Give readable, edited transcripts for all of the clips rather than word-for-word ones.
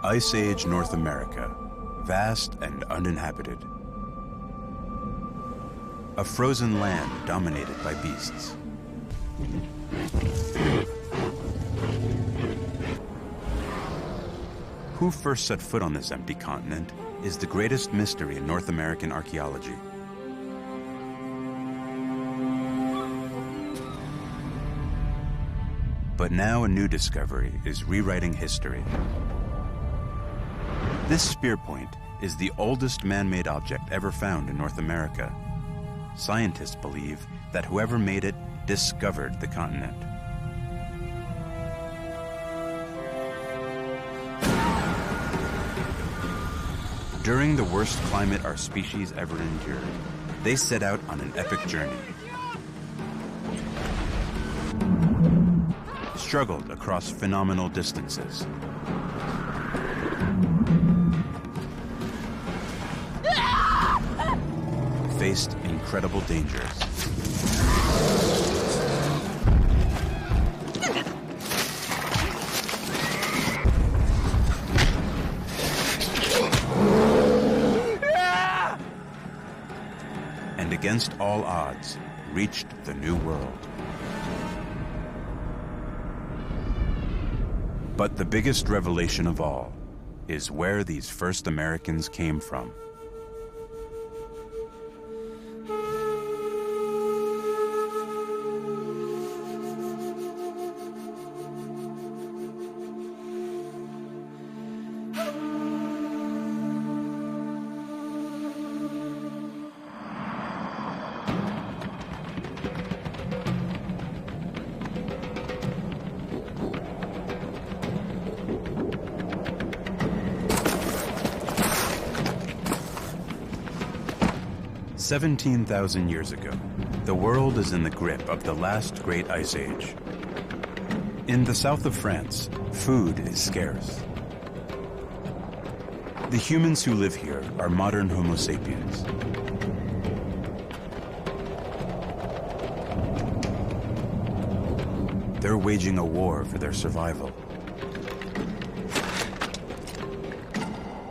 Ice Age North America, vast and uninhabited. A frozen land dominated by beasts. Who first set foot on this empty continent is the greatest mystery in North American archaeology. But now a new discovery is rewriting history. This spear point is the oldest man-made object ever found in North America. Scientists believe that whoever made it discovered the continent. During the worst climate our species ever endured, they set out on an epic journey. Struggled across phenomenal distances. Faced incredible dangers. And against all odds, reached the New World. But the biggest revelation of all is where these first Americans came from. "17,000 years ago, the world is in the grip of the last great ice age. In the south of France, food is scarce. The humans who live here are modern Homo sapiens. They're waging a war for their survival.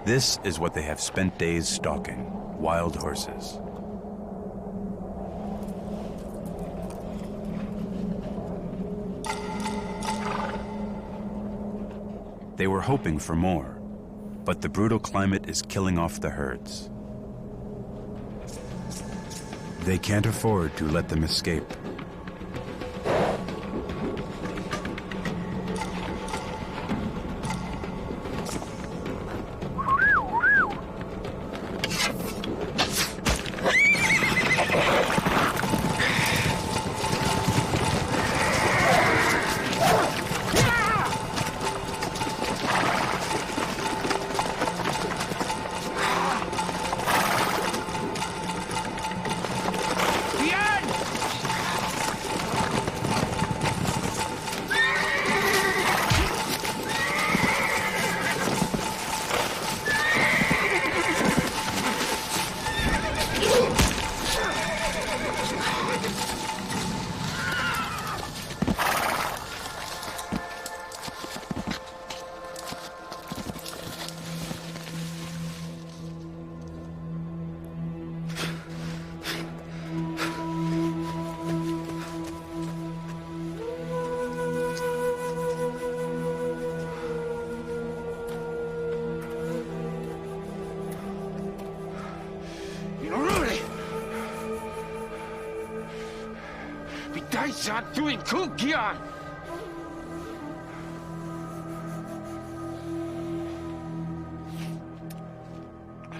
This is what they have spent days stalking: wild horses. They were hoping for more, but the brutal climate is killing off the herds. They can't afford to let them escape.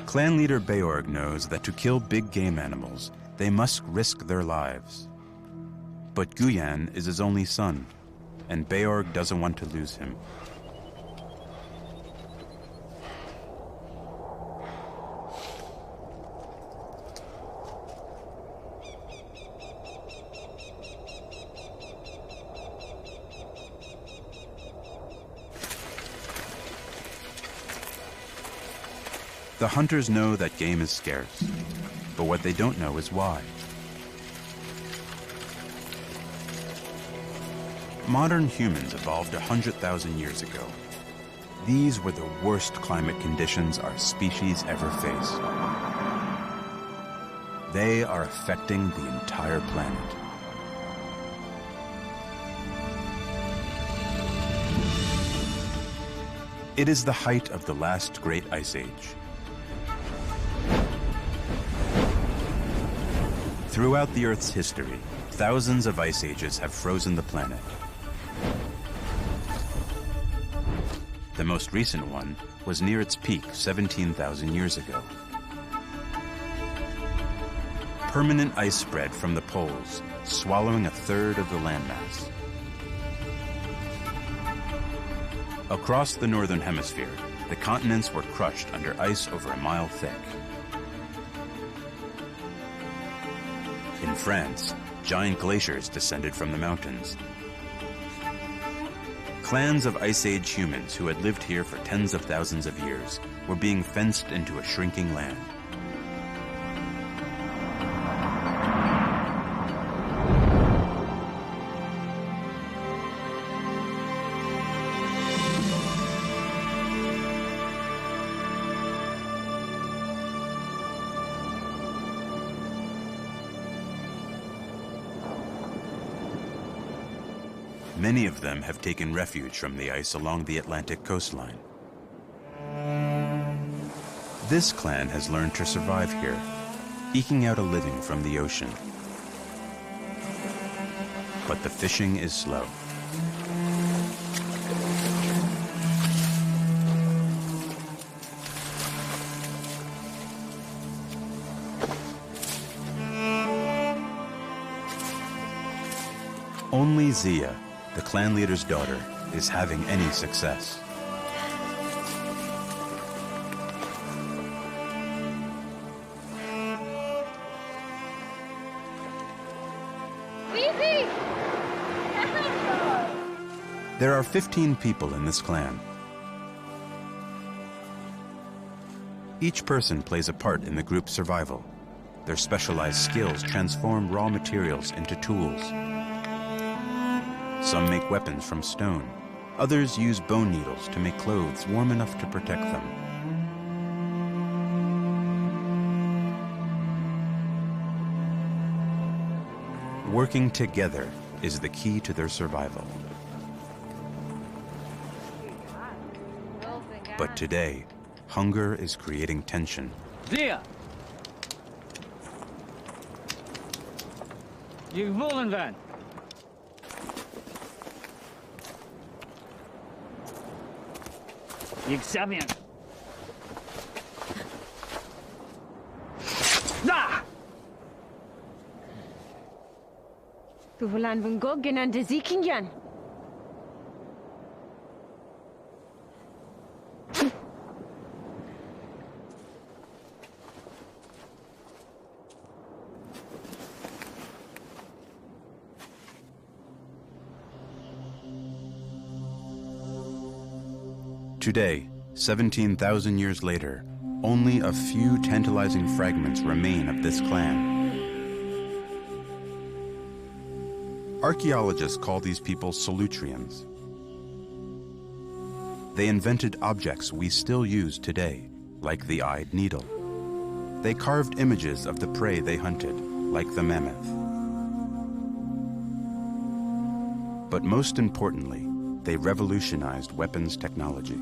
Clan leader Beorg knows that to kill big game animals, they must risk their lives. But Guyan is his only son, and Beorg doesn't want to lose him. The hunters know that game is scarce, but what they don't know is why. Modern humans evolved 100,000 years ago. These were the worst climate conditions our species ever faced. They are affecting the entire planet. It is the height of the last great ice age. Throughout the Earth's history, thousands of ice ages have frozen the planet. The most recent one was near its peak 17,000 years ago. Permanent ice spread from the poles, swallowing a third of the landmass. Across the northern hemisphere, the continents were crushed under ice over a mile thick. In France, giant glaciers descended from the mountains. Clans of Ice Age humans who had lived here for tens of thousands of years were being fenced into a shrinking land. Many of them have taken refuge from the ice along the Atlantic coastline. This clan has learned to survive here, eking out a living from the ocean. But the fishing is slow. Only Zia, the clan leader's daughter, is having any success. There are 15 people in this clan. Each person plays a part in the group's survival. Their specialized skills transform raw materials into tools. Some make weapons from stone. Others use bone needles to make clothes warm enough to protect them. Working together is the key to their survival. But today, hunger is creating tension. Zia! You wollen van. You Sapiens. Da! Du volan van Gogh genannte Sikinjan. Today, 17,000 years later, only a few tantalizing fragments remain of this clan. Archaeologists call these people Salutrians. They invented objects we still use today, like the eyed needle. They carved images of the prey they hunted, like the mammoth. But most importantly, they revolutionized weapons technology.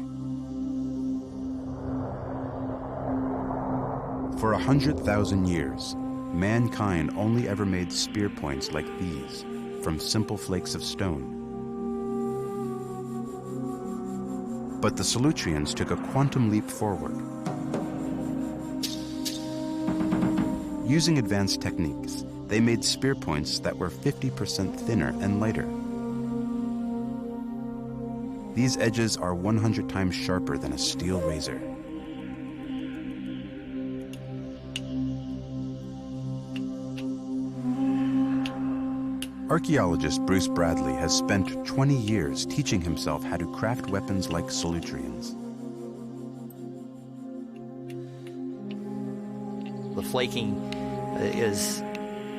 For 100,000 years, mankind only ever made spear points like these from simple flakes of stone. But the Salutrians took a quantum leap forward. Using advanced techniques, they made spear points that were 50% thinner and lighter. These edges are 100 times sharper than a steel razor. Archaeologist Bruce Bradley has spent 20 years teaching himself how to craft weapons like Salutrians. The flaking is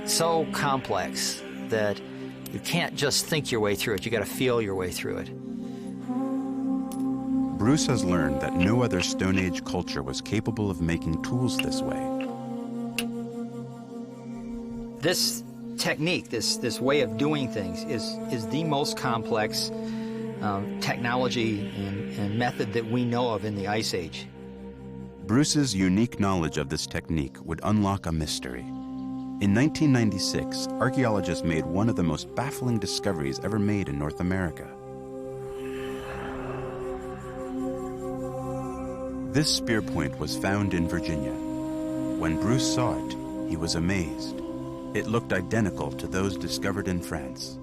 so complex that you can't just think your way through it. You got to feel your way through it. Bruce has learned that no other Stone Age culture was capable of making tools this way. This technique, this way of doing things, is the most complex technology and method that we know of in the Ice Age. Bruce's unique knowledge of this technique would unlock a mystery. In 1996, archaeologists made one of the most baffling discoveries ever made in North America. This spear point was found in Virginia. When Bruce saw it, he was amazed. It looked identical to those discovered in France.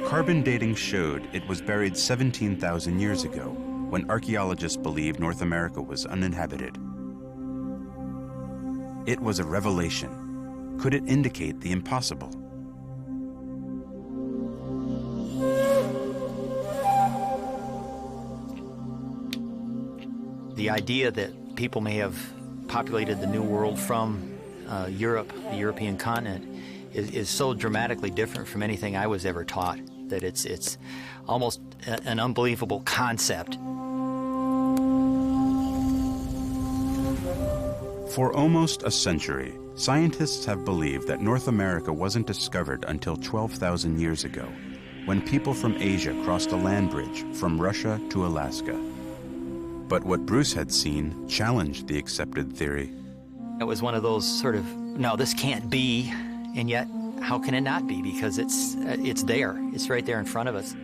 Carbon dating showed it was buried 17,000 years ago, when archaeologists believed North America was uninhabited. It was a revelation. Could it indicate the impossible? The idea that people may have populated the New World from Europe, the European continent, is so dramatically different from anything I was ever taught that it's almost an unbelievable concept. For almost a century, scientists have believed that North America wasn't discovered until 12,000 years ago, when people from Asia crossed a land bridge from Russia to Alaska. But what Bruce had seen challenged the accepted theory. It was one of those sort of, no, this can't be, and yet, how can it not be? Because it's there. It's right there in front of us.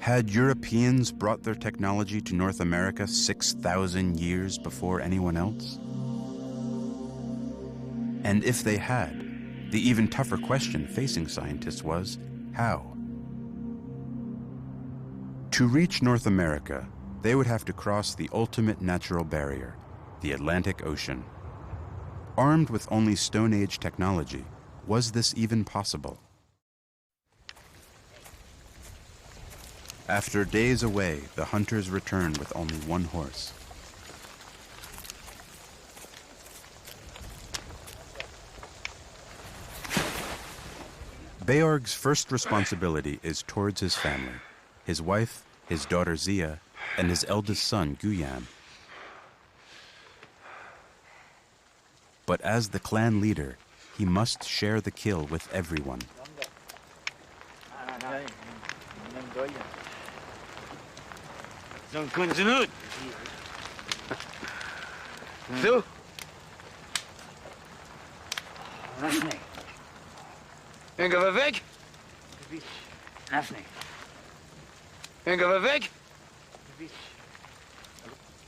Had Europeans brought their technology to North America 6,000 years before anyone else? And if they had, the even tougher question facing scientists was, how? To reach North America, they would have to cross the ultimate natural barrier, the Atlantic Ocean. Armed with only Stone Age technology, was this even possible? After days away, the hunters returned with only one horse. Beorg's first responsibility is towards his family, his wife, his daughter Zia, and his eldest son, Guyan. But as the clan leader, he must share the kill with everyone.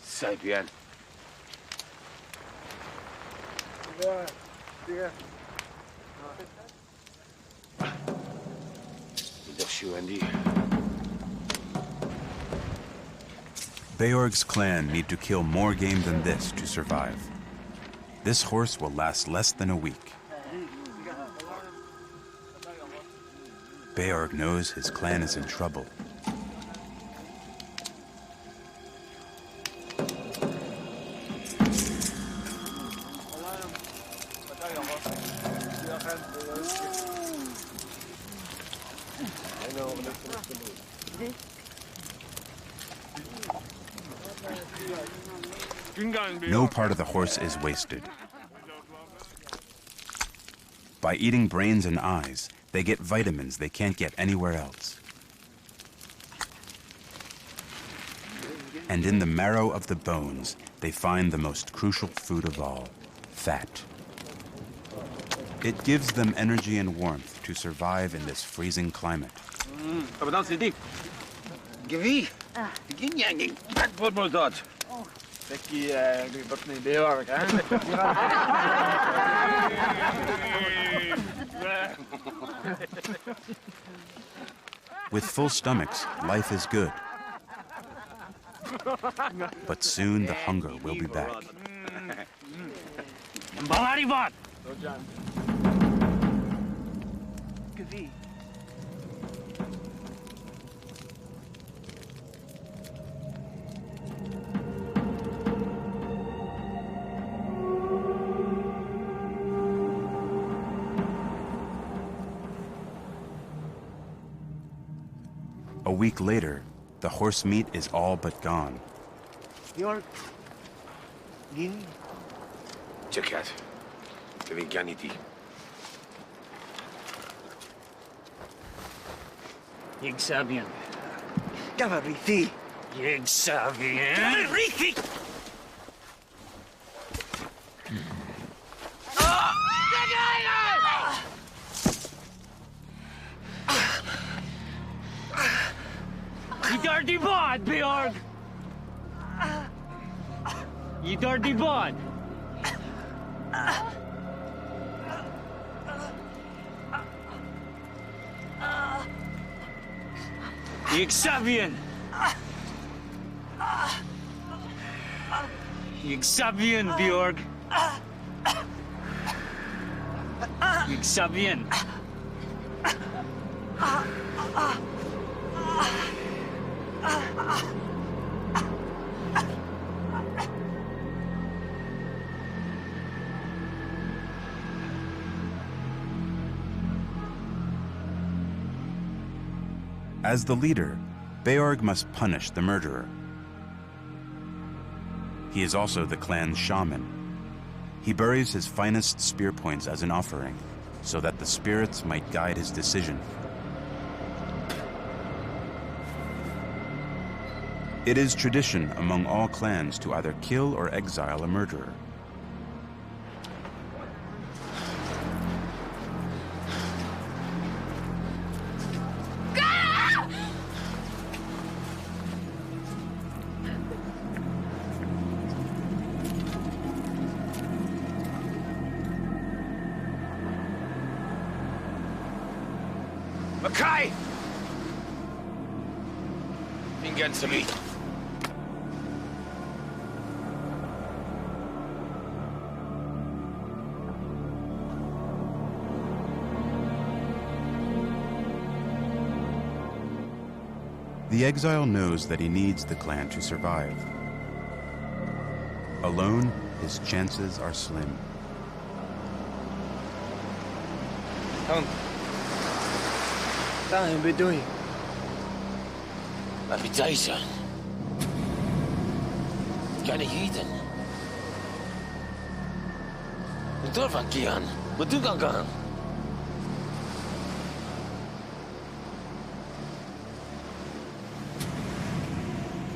Sapiens. Beorg's clan need to kill more game than this to survive. This horse will last less than a week. Beorg knows his clan is in trouble. No part of the horse is wasted. By eating brains and eyes, they get vitamins they can't get anywhere else. And in the marrow of the bones, they find the most crucial food of all, fat. It gives them energy and warmth to survive in this freezing climate. With full stomachs, life is good. But soon the hunger will be back. week later, the horse meat is all but gone. Björk. Gin. Czekaj. Ganity. Jeg Sabien. Gavarithi. Jeg Sabien. Gavarithi! Yitar di bod, Bjorg! Yitar di bod! Yigsavian! Yigsavian, Bjorg! Yigsavian! As the leader, Beorg must punish the murderer. He is also the clan's shaman. He buries his finest spear points as an offering, so that the spirits might guide his decision. It is tradition among all clans to either kill or exile a murderer. Makai! Fingern zu mir. The exile knows that he needs the clan to survive. Alone, his chances are slim. Hvad er han doing? Hvad vil jeg så? Kan jeg hide den? Du er van Kian. Hvad du kan gøre?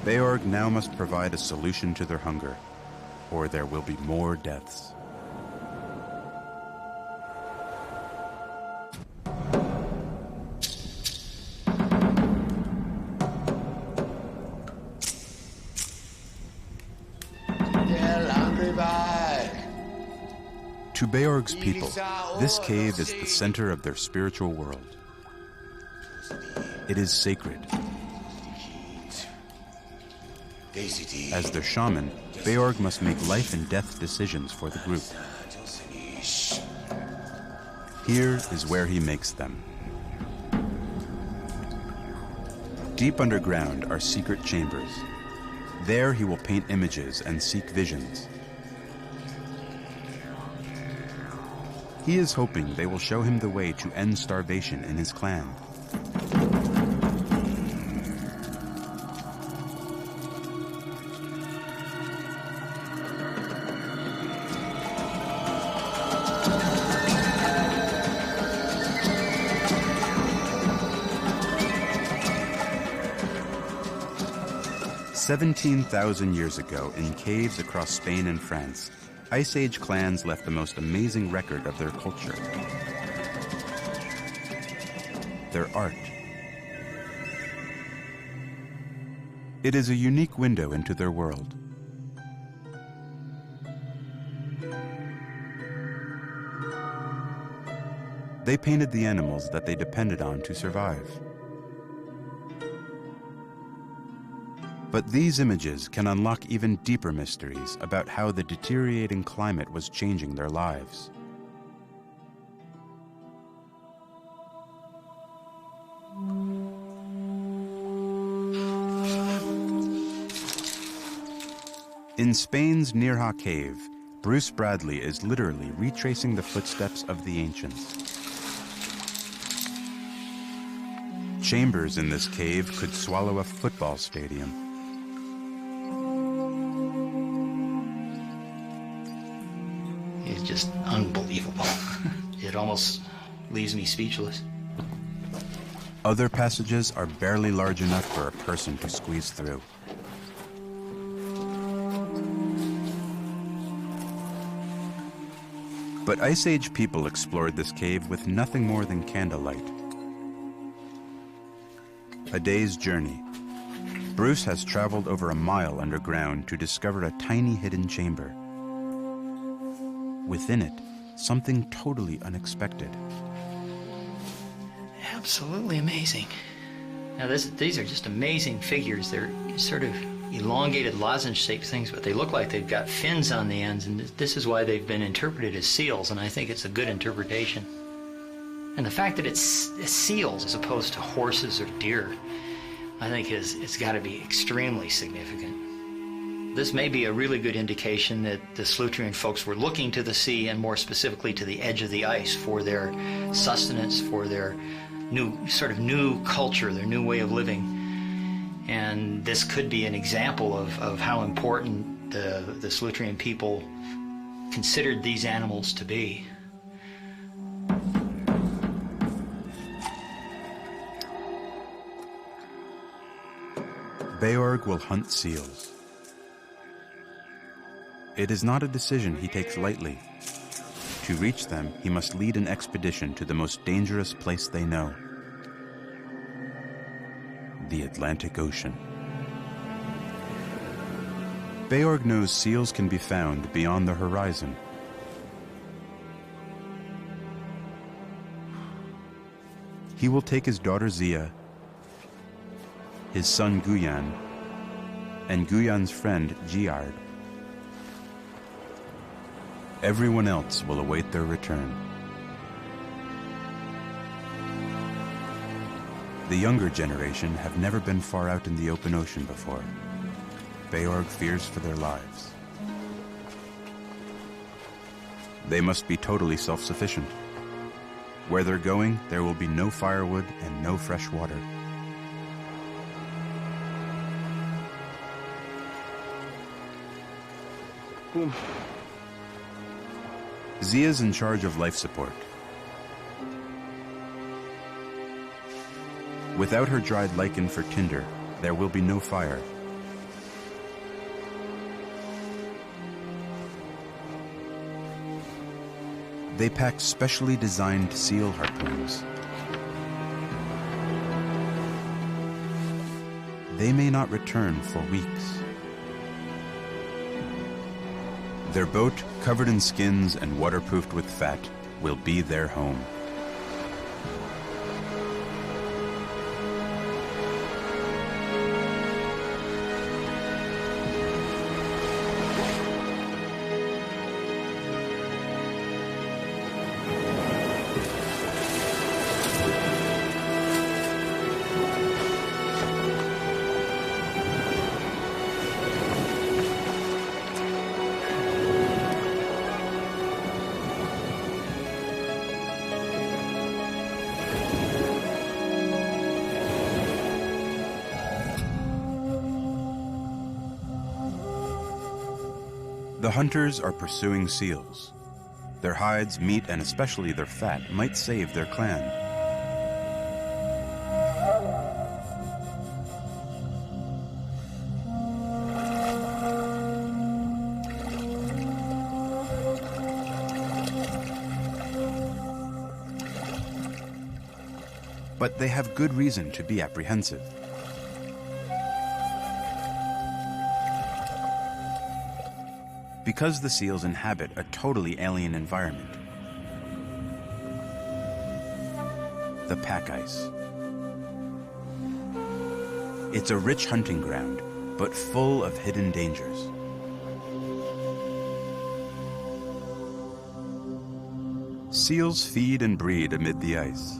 Beorg now must provide a solution to their hunger, or there will be more deaths. To Beorg's people, this cave is the center of their spiritual world. It is sacred. As their shaman, Beorg must make life and death decisions for the group. Here is where he makes them. Deep underground are secret chambers. There he will paint images and seek visions. He is hoping they will show him the way to end starvation in his clan. "17,000 years ago, in caves across Spain and France, Ice Age clans left the most amazing record of their culture. Their art. It is a unique window into their world. They painted the animals that they depended on to survive. But these images can unlock even deeper mysteries about how the deteriorating climate was changing their lives. In Spain's Nirha Cave, Bruce Bradley is literally retracing the footsteps of the ancients. chambers in this cave could swallow a football stadium. It's just unbelievable. It almost leaves me speechless. Other passages are barely large enough for a person to squeeze through. But Ice Age people explored this cave with nothing more than candlelight. A day's journey. Bruce has traveled over a mile underground to discover a tiny hidden chamber. Within it, something totally unexpected. Absolutely amazing. Now these are just amazing figures. They're sort of elongated lozenge-shaped things, but they look like they've got fins on the ends, and this is why they've been interpreted as seals, and I think it's a good interpretation. And the fact that it's seals as opposed to horses or deer, I think it's got to be extremely significant. This may be a really good indication that the Solutrean folks were looking to the sea, and more specifically to the edge of the ice, for their sustenance, for their new culture, their new way of living. And this could be an example of how important the Solutrean people considered these animals to be. Beorg will hunt seals. It is not a decision he takes lightly. To reach them, he must lead an expedition to the most dangerous place they know: the Atlantic Ocean. Beorg knows seals can be found beyond the horizon. He will take his daughter Zia, his son Guyan, and Guyan's friend Giard. Everyone else will await their return. The younger generation have never been far out in the open ocean before. Beorg fears for their lives. They must be totally self-sufficient. Where they're going, there will be no firewood and no fresh water. Boom. Zia's in charge of life support. Without her dried lichen for tinder, there will be no fire. They pack specially designed seal harpoons. They may not return for weeks. Their boat, covered in skins and waterproofed with fat, will be their home. The hunters are pursuing seals. Their hides, meat, and especially their fat might save their clan. But they have good reason to be apprehensive. Because the seals inhabit a totally alien environment. The pack ice. It's a rich hunting ground, but full of hidden dangers. Seals feed and breed amid the ice.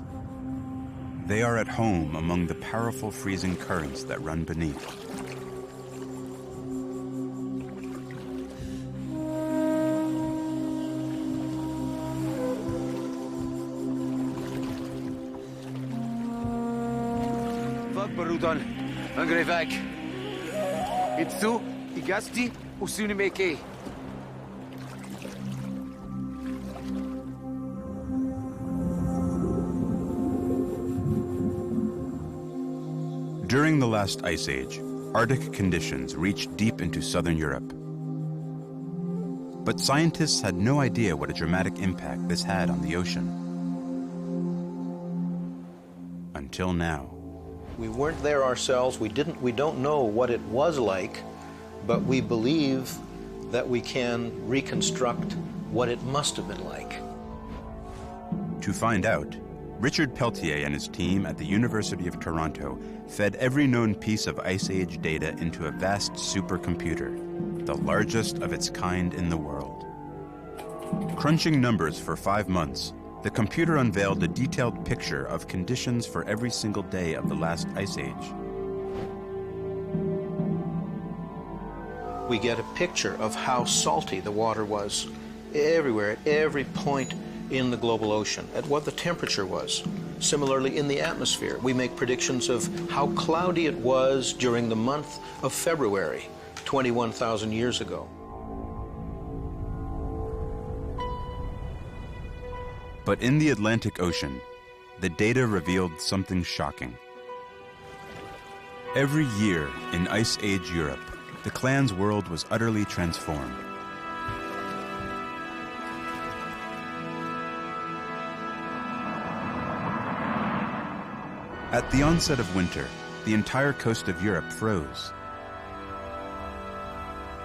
They are at home among the powerful freezing currents that run beneath. Magbarudan, Angrevak. Itsu, Igasti, Usunimeke. During the last ice age, Arctic conditions reached deep into southern Europe. But scientists had no idea what a dramatic impact this had on the ocean. Until now. We weren't there ourselves. We don't know what it was like, but we believe that we can reconstruct what it must have been like. To find out, Richard Peltier and his team at the University of Toronto fed every known piece of Ice Age data into a vast supercomputer, the largest of its kind in the world. Crunching numbers for 5 months, the computer unveiled a detailed picture of conditions for every single day of the last Ice Age. We get a picture of how salty the water was everywhere, at every point in the global ocean, at what the temperature was. Similarly, in the atmosphere, we make predictions of how cloudy it was during the month of February, 21,000 years ago. But in the Atlantic Ocean, the data revealed something shocking. Every year in Ice Age Europe, the clan's world was utterly transformed. At the onset of winter, the entire coast of Europe froze.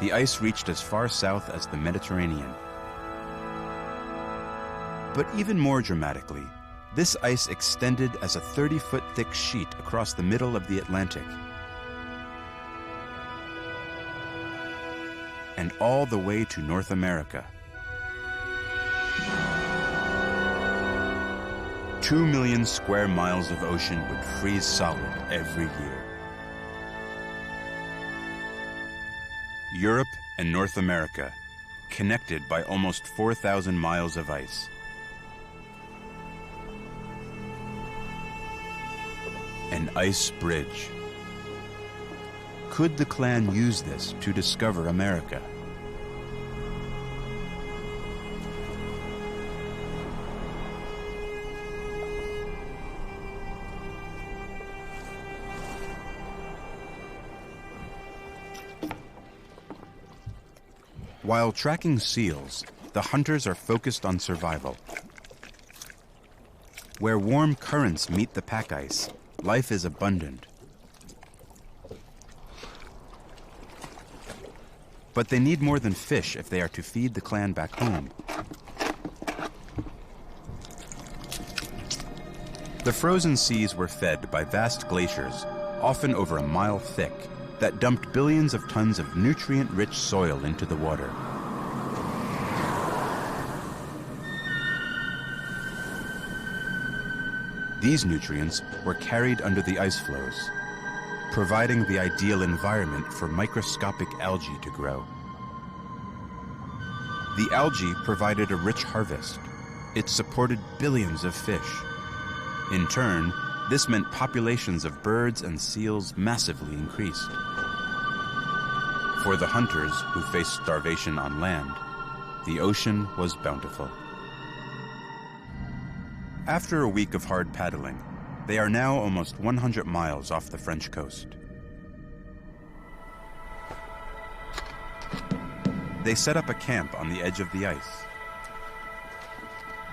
The ice reached as far south as the Mediterranean. But even more dramatically, this ice extended as a 30-foot thick sheet across the middle of the Atlantic. And all the way to North America. 2 million square miles of ocean would freeze solid every year. Europe and North America, connected by almost 4,000 miles of ice. An ice bridge. Could the clan use this to discover America? While tracking seals, the hunters are focused on survival. Where warm currents meet the pack ice, life is abundant. But they need more than fish if they are to feed the clan back home. The frozen seas were fed by vast glaciers, often over a mile thick, that dumped billions of tons of nutrient-rich soil into the water. These nutrients were carried under the ice floes, providing the ideal environment for microscopic algae to grow. The algae provided a rich harvest. It supported billions of fish. In turn, this meant populations of birds and seals massively increased. For the hunters who faced starvation on land, the ocean was bountiful. After a week of hard paddling, they are now almost 100 miles off the French coast. They set up a camp on the edge of the ice.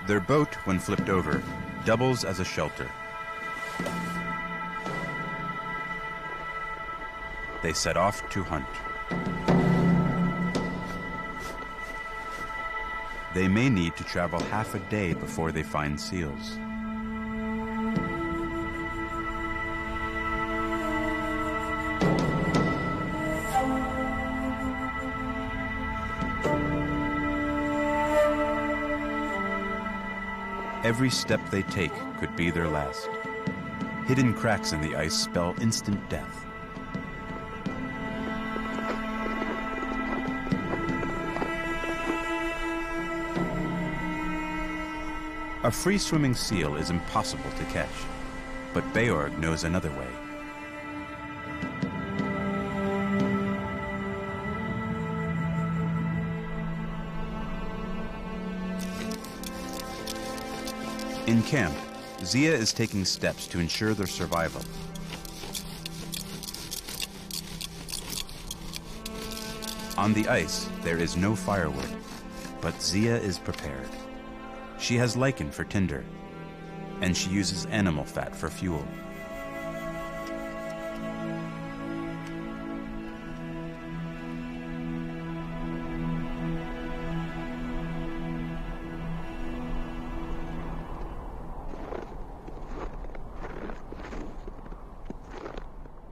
Their boat, when flipped over, doubles as a shelter. They set off to hunt. They may need to travel half a day before they find seals. Every step they take could be their last. Hidden cracks in the ice spell instant death. A free-swimming seal is impossible to catch, but Beorg knows another way. In camp, Zia is taking steps to ensure their survival. On the ice, there is no firewood, but Zia is prepared. She has lichen for tinder, and she uses animal fat for fuel.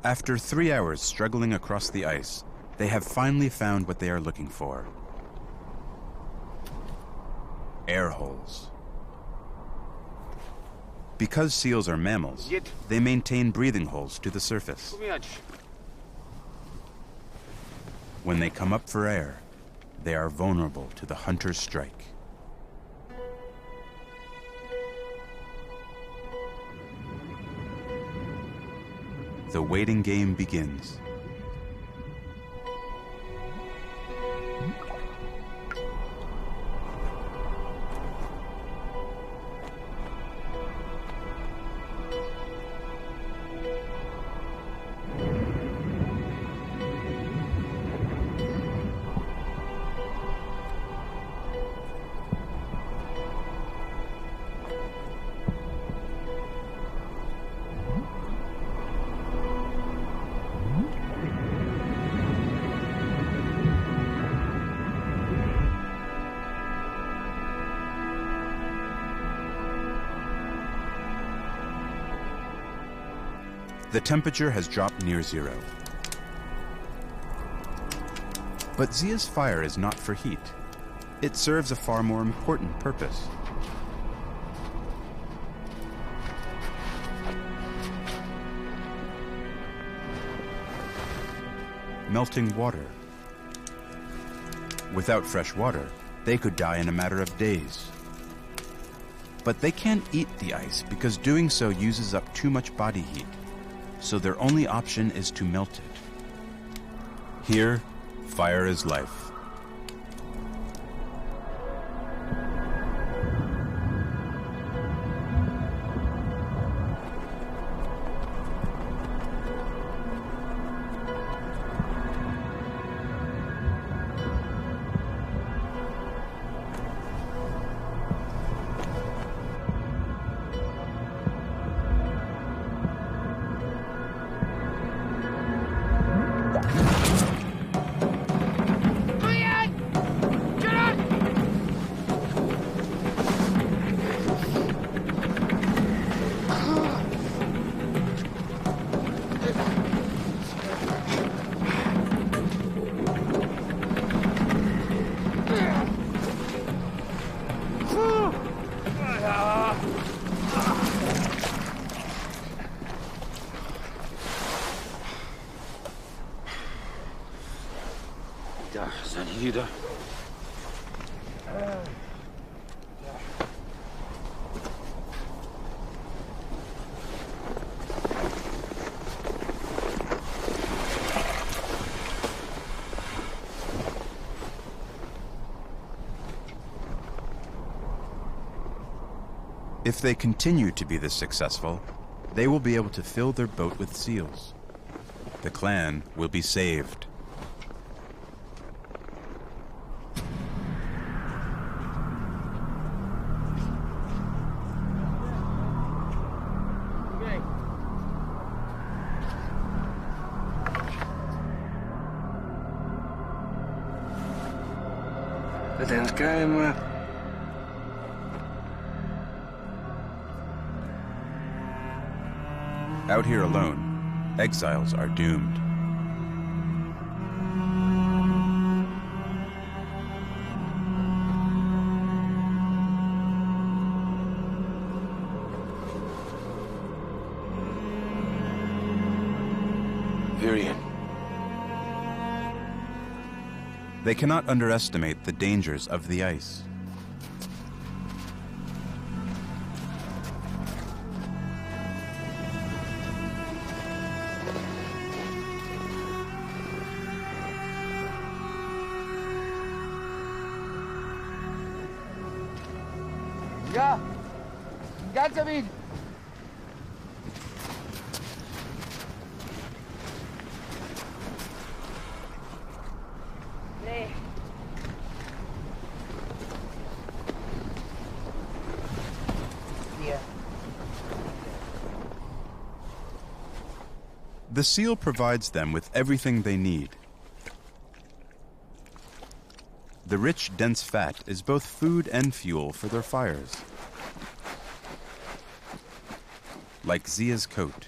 After 3 hours struggling across the ice, they have finally found what they are looking for. Air holes. Because seals are mammals, they maintain breathing holes to the surface. When they come up for air, they are vulnerable to the hunter's strike. The waiting game begins. The temperature has dropped near zero. But Zia's fire is not for heat. It serves a far more important purpose. Melting water. Without fresh water, they could die in a matter of days. But they can't eat the ice because doing so uses up too much body heat. So their only option is to melt it. Here, fire is life. If they continue to be this successful, they will be able to fill their boat with seals. The clan will be saved. Out here alone, exiles are doomed. Virion. They cannot underestimate the dangers of the ice. Ganz am ihn! Nee. Hier. The seal provides them with everything they need. The rich, dense fat is both food and fuel for their fires. Like Zia's coat,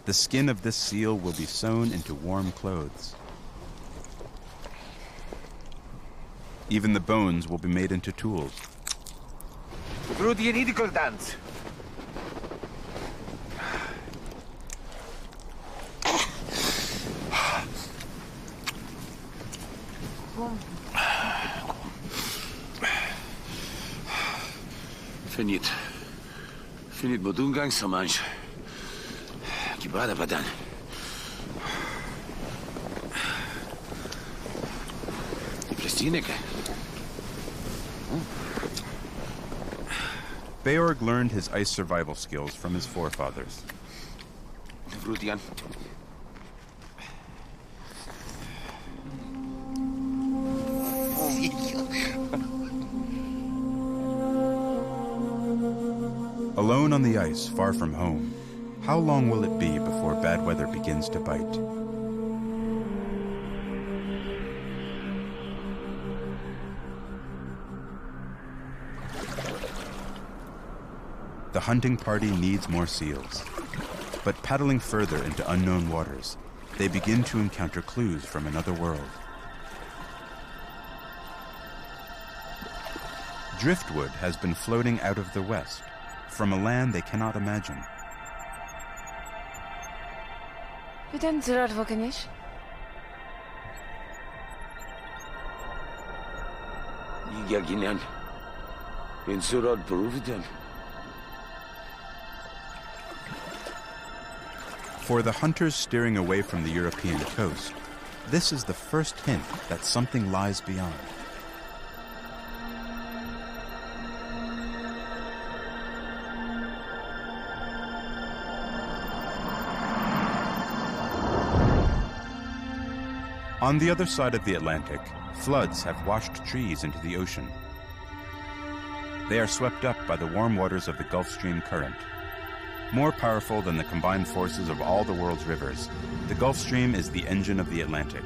the skin of this seal will be sewn into warm clothes. Even the bones will be made into tools. Brudi in idical dance. Finit modungang sa manj. Kibada badan. Beorg learned his ice survival skills from his forefathers. Brutian. Alone on the ice, far from home, how long will it be before bad weather begins to bite? The hunting party needs more seals. But paddling further into unknown waters, they begin to encounter clues from another world. Driftwood has been floating out of the west, from a land they cannot imagine. Neden zarar vakanish? Yigaginan. In Surad Peruvidan. For the hunters steering away from the European coast, this is the first hint that something lies beyond. On the other side of the Atlantic, floods have washed trees into the ocean. They are swept up by the warm waters of the Gulf Stream current. More powerful than the combined forces of all the world's rivers, the Gulf Stream is the engine of the Atlantic.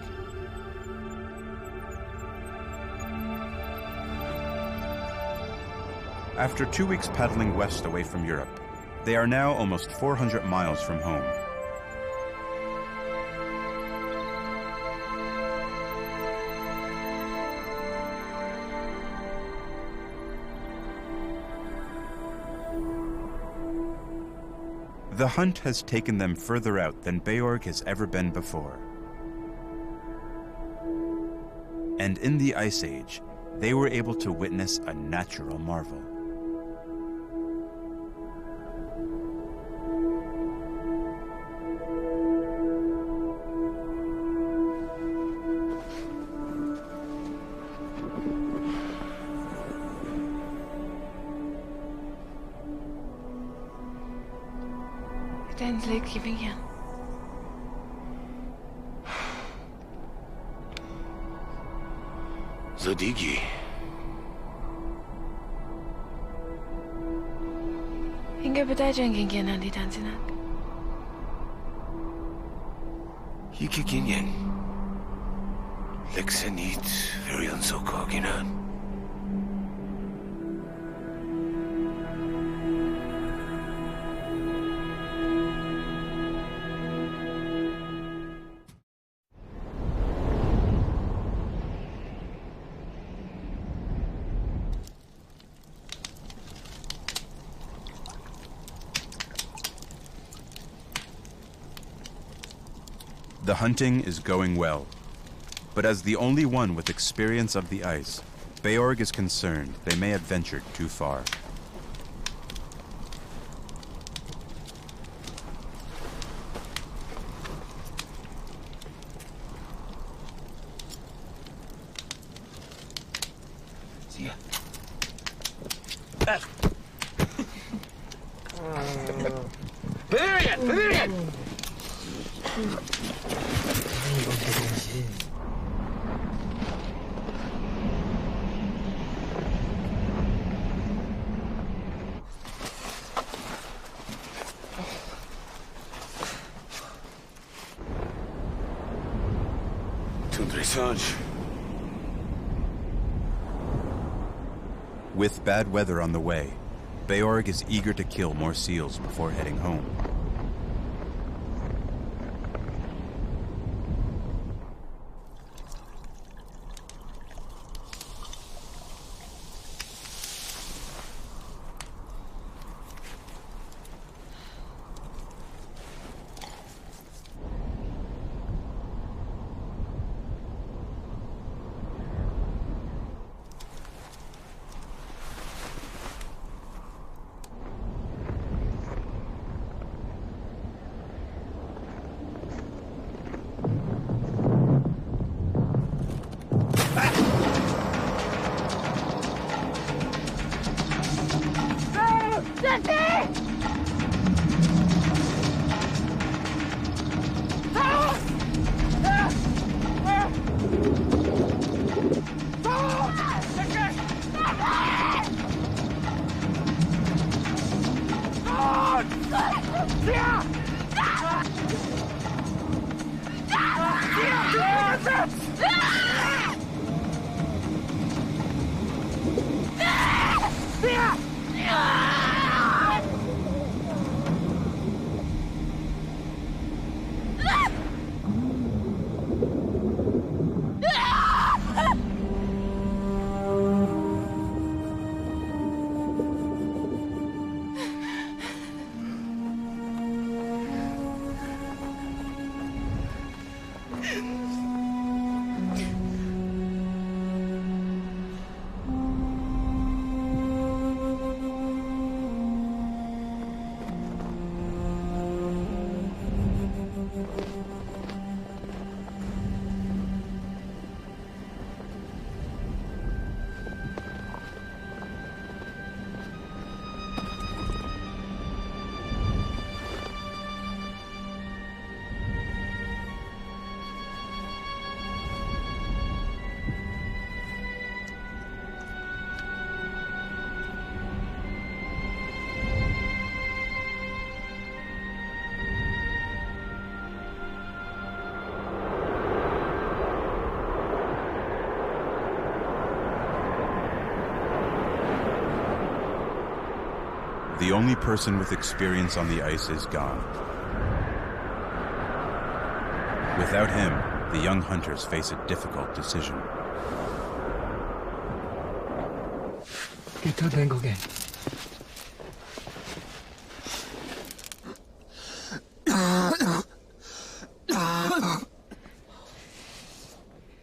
After 2 weeks paddling west away from Europe, they are now almost 400 miles from home. The hunt has taken them further out than Beorg has ever been before. And in the Ice Age, they were able to witness a natural marvel. Deinterlaced giving here. Zadigi. Hinga bedai jangin gyan andi tansinak. Yigaginyan. Lexenit Virion Sokoginan. The hunting is going well, but as the only one with experience of the ice, Beorg is concerned they may have ventured too far. Valerian! Valerian! With bad weather on the way, Beorg is eager to kill more seals before heading home. The only person with experience on the ice is gone. Without him, the young hunters face a difficult decision.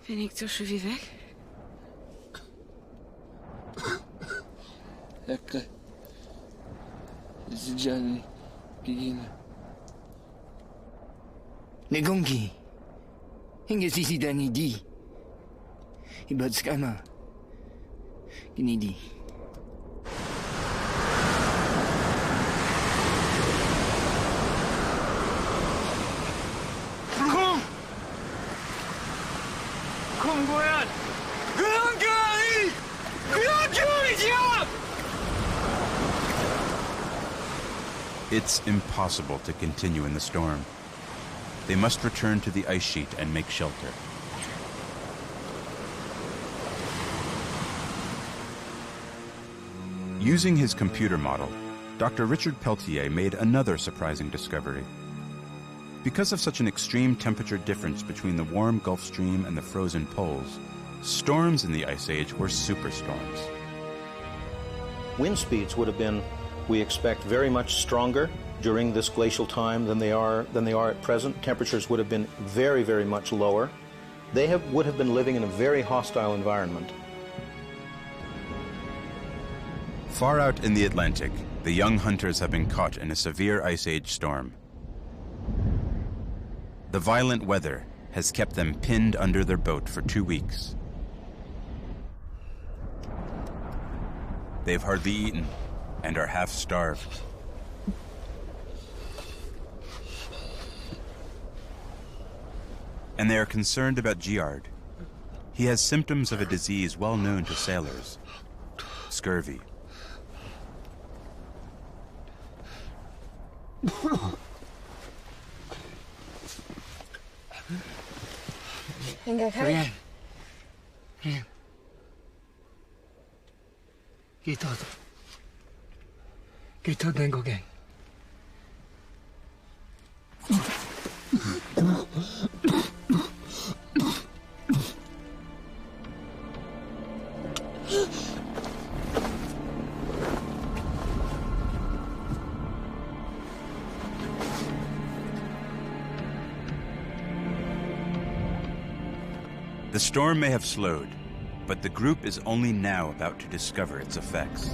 Ben ik tussen weer weg? Lekker. Zijani, Gigina. Negongi. Hinge sisi dani di. Ibad skama. Ginidi. Kom Goyan! Goyan! It's impossible to continue in the storm. They must return to the ice sheet and make shelter. Using his computer model, Dr. Richard Peltier made another surprising discovery. Because of such an extreme temperature difference between the warm Gulf Stream and the frozen poles, storms in the Ice Age were superstorms. Wind speeds would have been, we expect, very much stronger during this glacial time than they are at present. Temperatures would have been very, very much lower. They would have been living in a very hostile environment. Far out in the Atlantic, the young hunters have been caught in a severe Ice Age storm. The violent weather has kept them pinned under their boat for 2 weeks. They've hardly eaten and are half starved. and they are concerned about Giard. He has symptoms of a disease well known to sailors: scurvy. Bien. Bien. Quito tengo que. The storm may have slowed, but the group is only now about to discover its effects.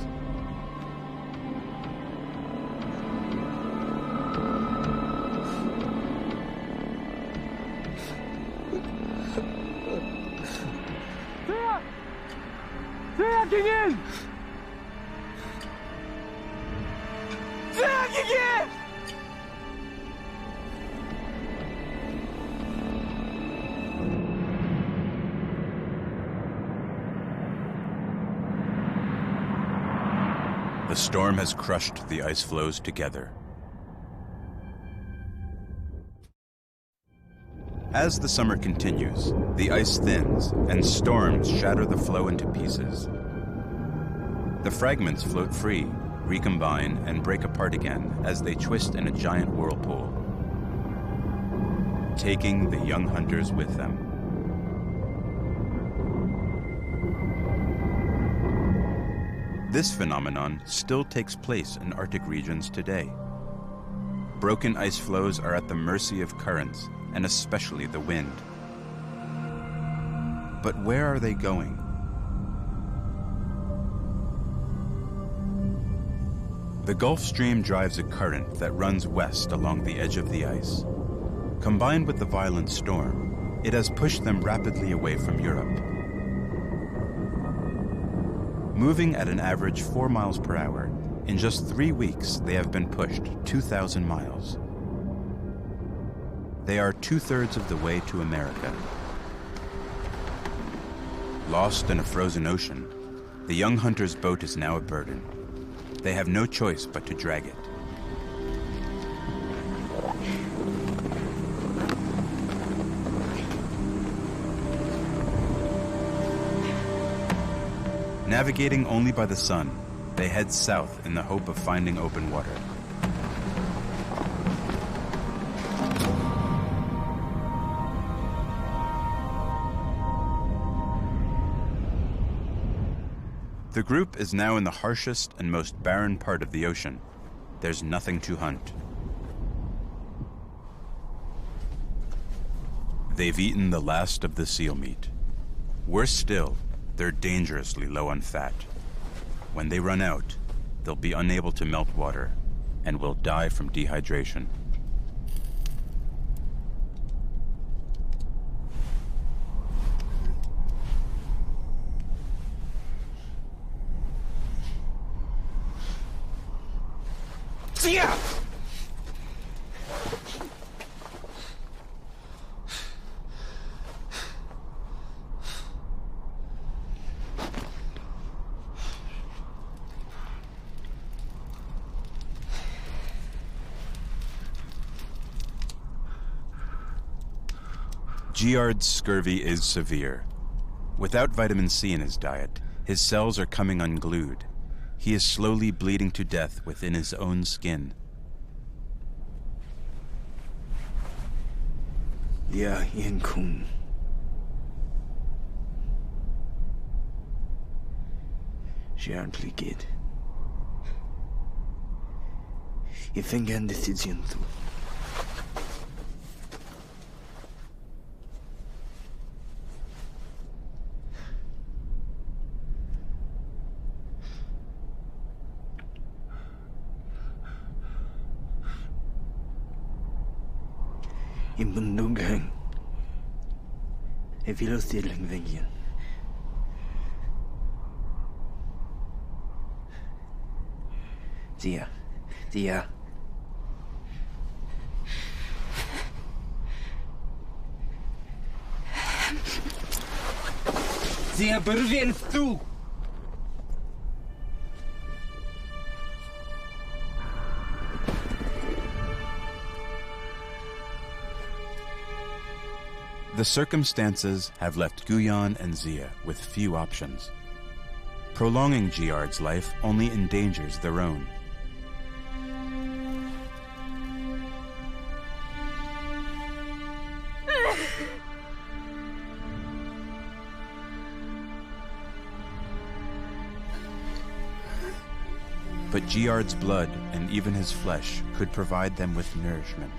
The storm has crushed the ice floes together. As the summer continues, the ice thins and storms shatter the floe into pieces. The fragments float free, recombine, and break apart again as they twist in a giant whirlpool, taking the young hunters with them. This phenomenon still takes place in Arctic regions today. Broken ice floes are at the mercy of currents, and especially the wind. But where are they going? The Gulf Stream drives a current that runs west along the edge of the ice. Combined with the violent storm, it has pushed them rapidly away from Europe. Moving at an average 4 miles per hour, in just 3 weeks they have been pushed 2,000 miles. They are 2/3 of the way to America. Lost in a frozen ocean, the young hunter's boat is now a burden. They have no choice but to drag it. Navigating only by the sun, they head south in the hope of finding open water. The group is now in the harshest and most barren part of the ocean. There's nothing to hunt. They've eaten the last of the seal meat. Worse still, they're dangerously low on fat. When they run out, they'll be unable to melt water and will die from dehydration. Giard's scurvy is severe. Without vitamin C in his diet, his cells are coming unglued. He is slowly bleeding to death within his own skin. Ja, Ian Kuhn. Giard Pliquet. I finger en decisión tú. In Bundugang. Jeg vil også til en veggen. Tia. Dia bervien tu. The circumstances have left Guyan and Zia with few options. Prolonging Giard's life only endangers their own. But Giard's blood and even his flesh could provide them with nourishment.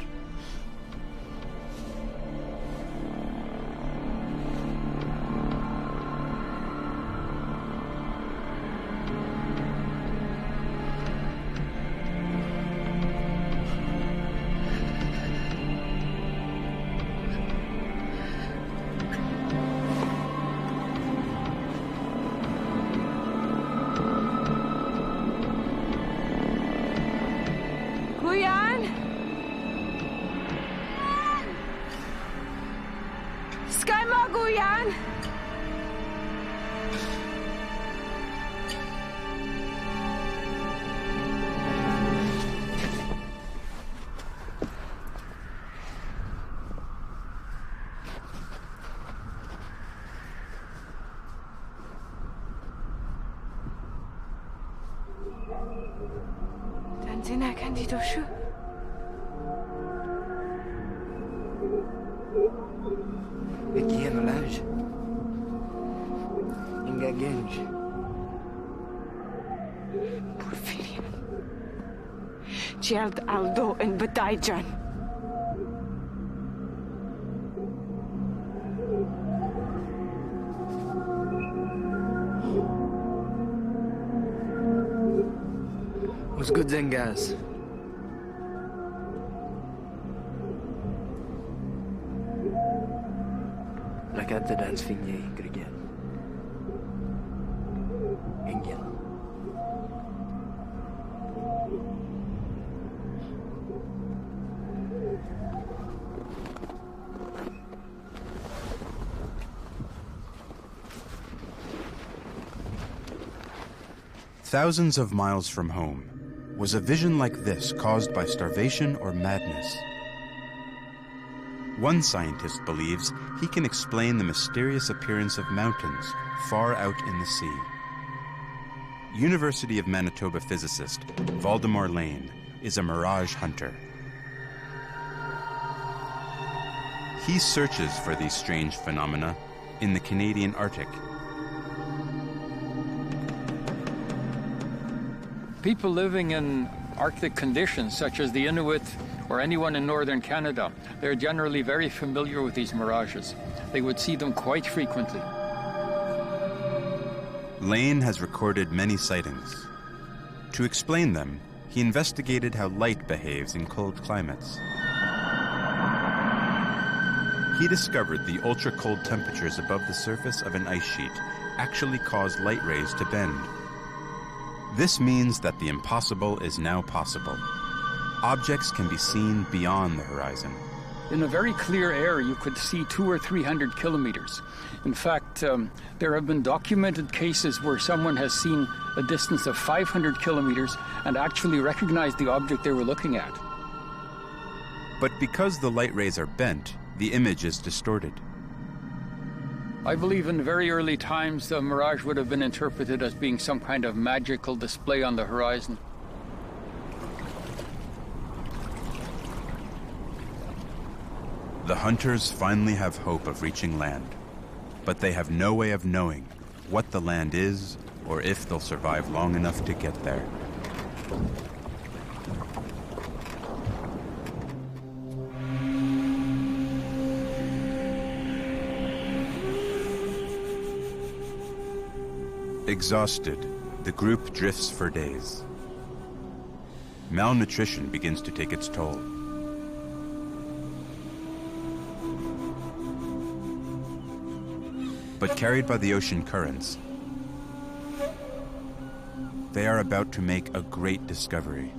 Child Aldo and Badaijan. Was good then, guys. Like at the dance finye again. Ingen. Thousands of miles from home, was a vision like this caused by starvation or madness? One scientist believes he can explain the mysterious appearance of mountains far out in the sea. University of Manitoba physicist Valdemar Lane is a mirage hunter. He searches for these strange phenomena in the Canadian Arctic. People living in Arctic conditions, such as the Inuit or anyone in northern Canada, they're generally very familiar with these mirages. They would see them quite frequently. Lane has recorded many sightings. To explain them, he investigated how light behaves in cold climates. He discovered the ultra-cold temperatures above the surface of an ice sheet actually cause light rays to bend. This means that the impossible is now possible. Objects can be seen beyond the horizon. In a very clear air, you could see 200 or 300 kilometers. In fact, there have been documented cases where someone has seen a distance of 500 kilometers and actually recognized the object they were looking at. But because the light rays are bent, the image is distorted. I believe in very early times the mirage would have been interpreted as being some kind of magical display on the horizon. The hunters finally have hope of reaching land, but they have no way of knowing what the land is or if they'll survive long enough to get there. Exhausted, the group drifts for days. Malnutrition begins to take its toll. But carried by the ocean currents, they are about to make a great discovery.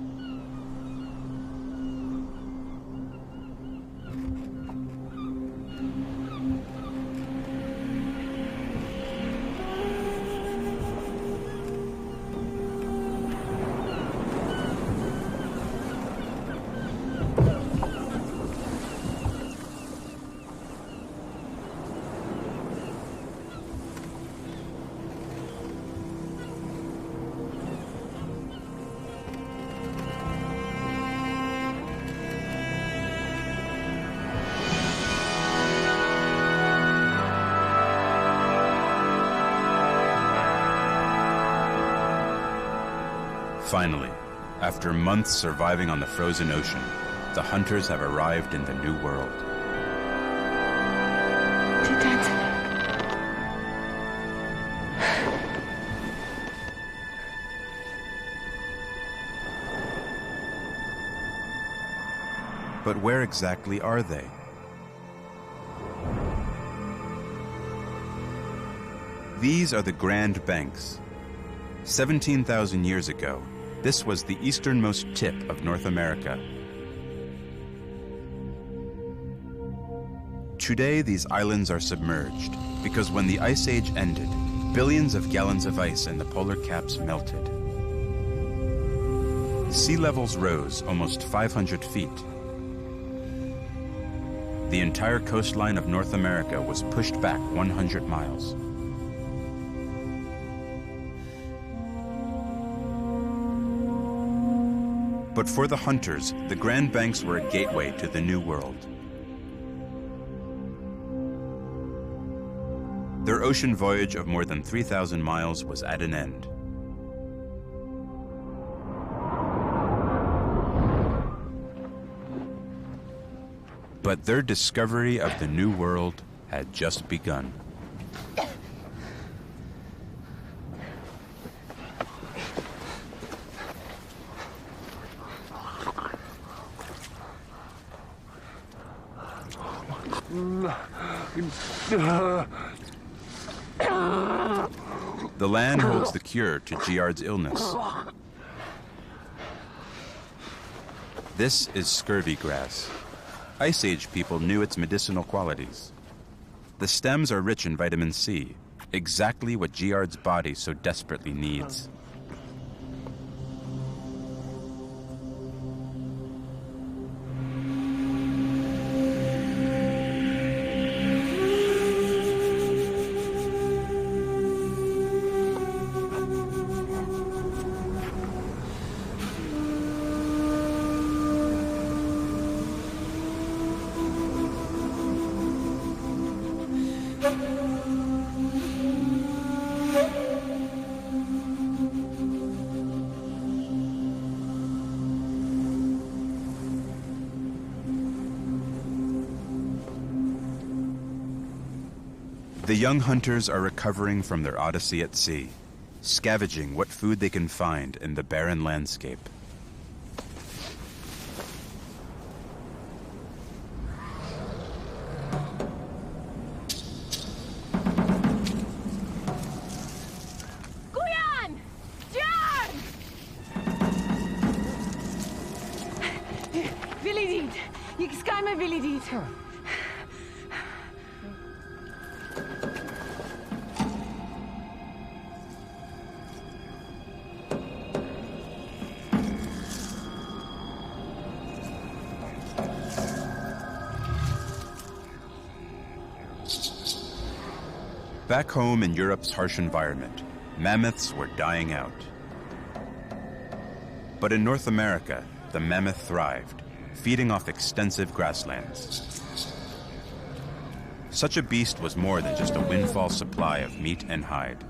Finally, after months surviving on the frozen ocean, the hunters have arrived in the New World. But where exactly are they? These are the Grand Banks. 17,000 years ago, this was the easternmost tip of North America. Today, these islands are submerged because when the Ice Age ended, billions of gallons of ice in the polar caps melted. Sea levels rose almost 500 feet. The entire coastline of North America was pushed back 100 miles. But for the hunters, the Grand Banks were a gateway to the New World. Their ocean voyage of more than 3,000 miles was at an end. But their discovery of the New World had just begun. The land holds the cure to Giard's illness. This is scurvy grass. Ice Age people knew its medicinal qualities. The stems are rich in vitamin C, exactly what Giard's body so desperately needs. The young hunters are recovering from their odyssey at sea, scavenging what food they can find in the barren landscape. Guyan! Jan! Willi dit. Ik ska med Willi dit. Back home in Europe's harsh environment, mammoths were dying out. But in North America, the mammoth thrived, feeding off extensive grasslands. Such a beast was more than just a windfall supply of meat and hide.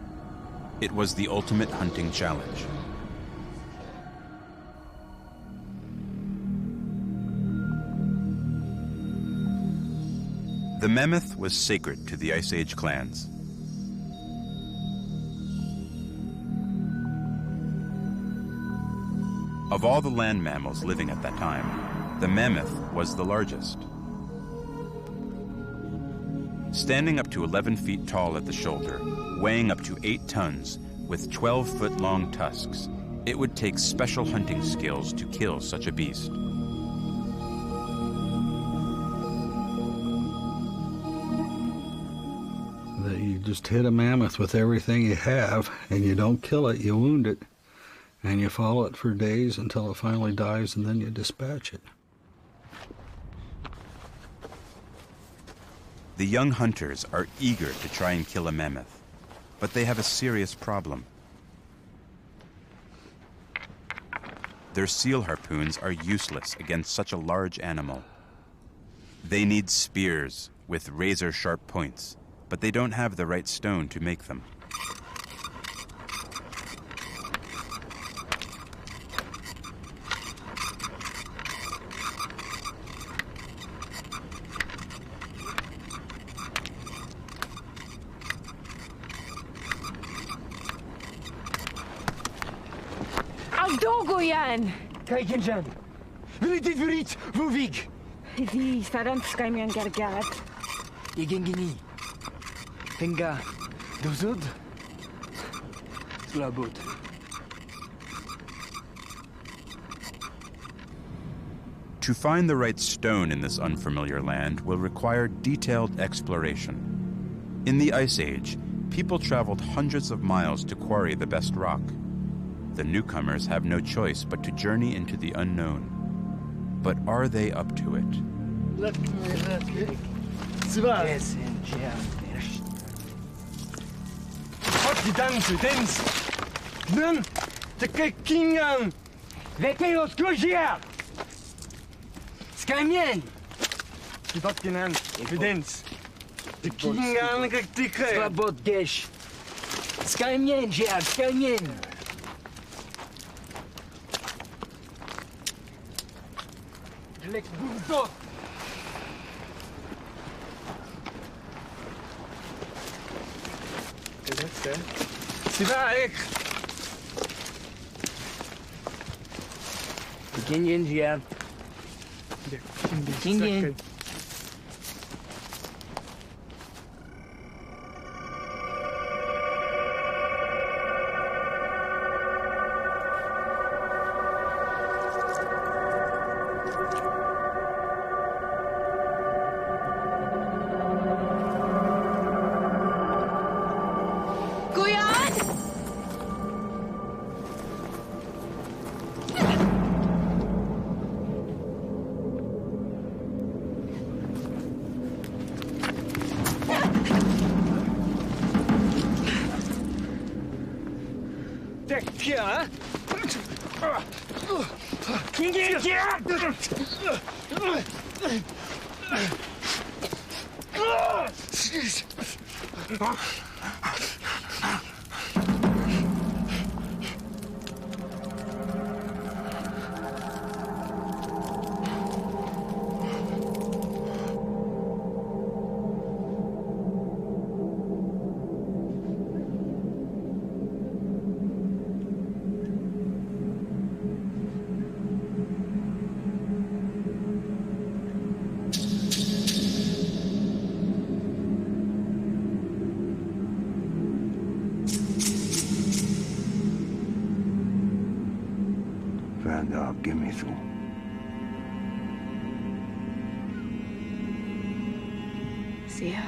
It was the ultimate hunting challenge. The mammoth was sacred to the Ice Age clans. Of all the land mammals living at that time, the mammoth was the largest. Standing up to 11 feet tall at the shoulder, weighing up to 8 tons, with 12-foot-long tusks, it would take special hunting skills to kill such a beast. You just hit a mammoth with everything you have, and you don't kill it, you wound it. And you follow it for days until it finally dies, and then you dispatch it. The young hunters are eager to try and kill a mammoth, but they have a serious problem. Their seal harpoons are useless against such a large animal. They need spears with razor-sharp points, but they don't have the right stone to make them. Guyan! Kijken, wil dit weer iets voor Wieg? Wie staat aan het schijmen gargaat? Ik ging niet. Pinga. Dozud. Slabut. To find the right stone in this unfamiliar land will require detailed exploration. In the Ice Age, people traveled hundreds of miles to quarry the best rock. The newcomers have no choice but to journey into the unknown. But are they up to it? Wat die dansen, dans. Dan, de kijken. Wekken ons kruisje. Skamien. Die wat genaan, de dans. De kijken, kijk die krijg. Slabut gesh. Skamien, Jab, skamien. Lek boedot. Siva, ik. Kenyan, Jab. Kenyan. Ja. Give me through. See ya.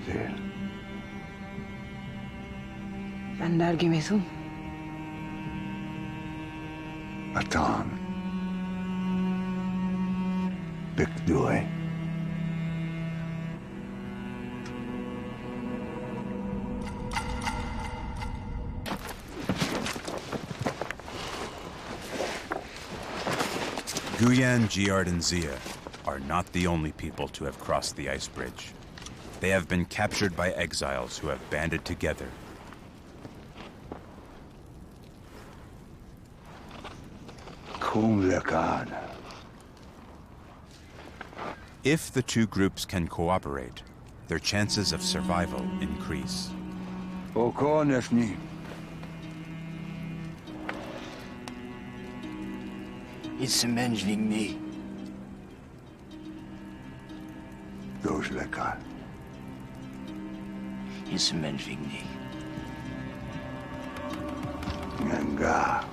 There. Vandar gimesu. Atan. Big Due. Guyan, Giard, and Zia are not the only people to have crossed the ice bridge. They have been captured by exiles who have banded together. If the two groups can cooperate, their chances of survival increase. It's a mensch wegen me. Those lekker. It's a mensch wegen me. Nga.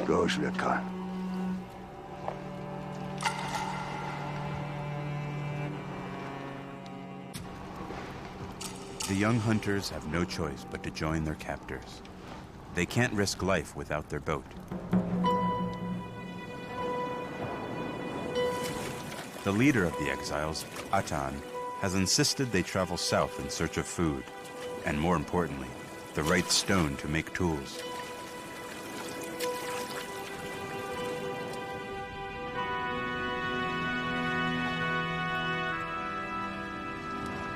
Those lekker. The young hunters have no choice but to join their captors. They can't risk life without their boat. The leader of the exiles, Atan, has insisted they travel south in search of food, and more importantly, the right stone to make tools.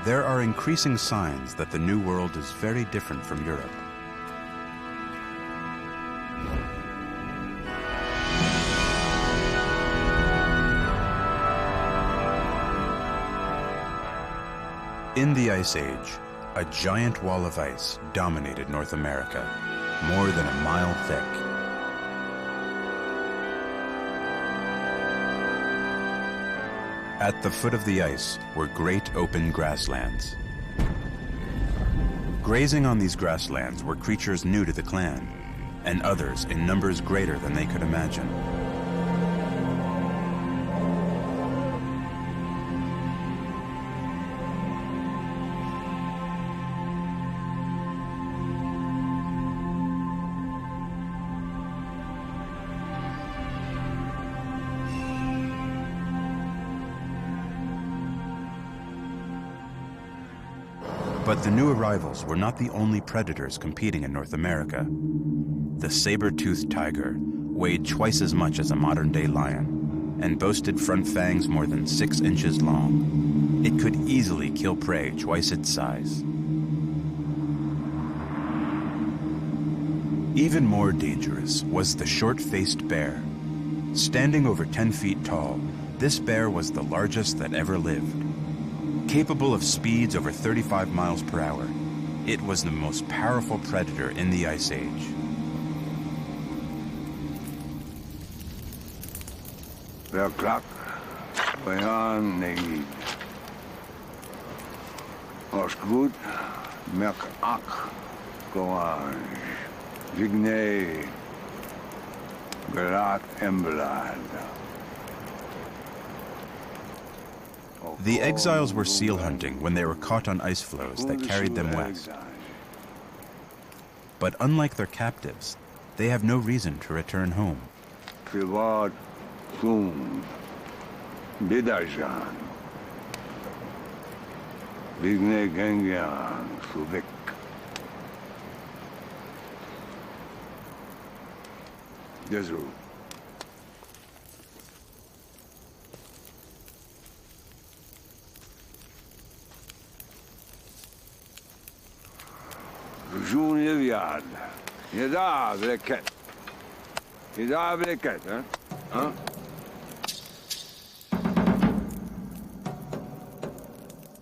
There are increasing signs that the New World is very different from Europe. In the Ice Age, a giant wall of ice dominated North America, more than a mile thick. At the foot of the ice were great open grasslands. Grazing on these grasslands were creatures new to the clan, and others in numbers greater than they could imagine. But the new arrivals were not the only predators competing in North America. The saber-toothed tiger weighed twice as much as a modern-day lion and boasted front fangs more than 6 inches long. It could easily kill prey twice its size. Even more dangerous was the short-faced bear. Standing over 10 feet tall, this bear was the largest that ever lived. Capable of speeds over 35 miles per hour, it was the most powerful predator in the Ice Age. Verklak, Bayan Negid. Osgood, Merk-Ak, Goange, Vigne, Galat Embelad. The exiles were seal hunting when they were caught on ice floes that carried them west. But unlike their captives, they have no reason to return home. Privat, Kum, Bidajan, Vigne Gengian, Suvik. Desru. June Yad. Yada Bleket. Yada Bleket, huh?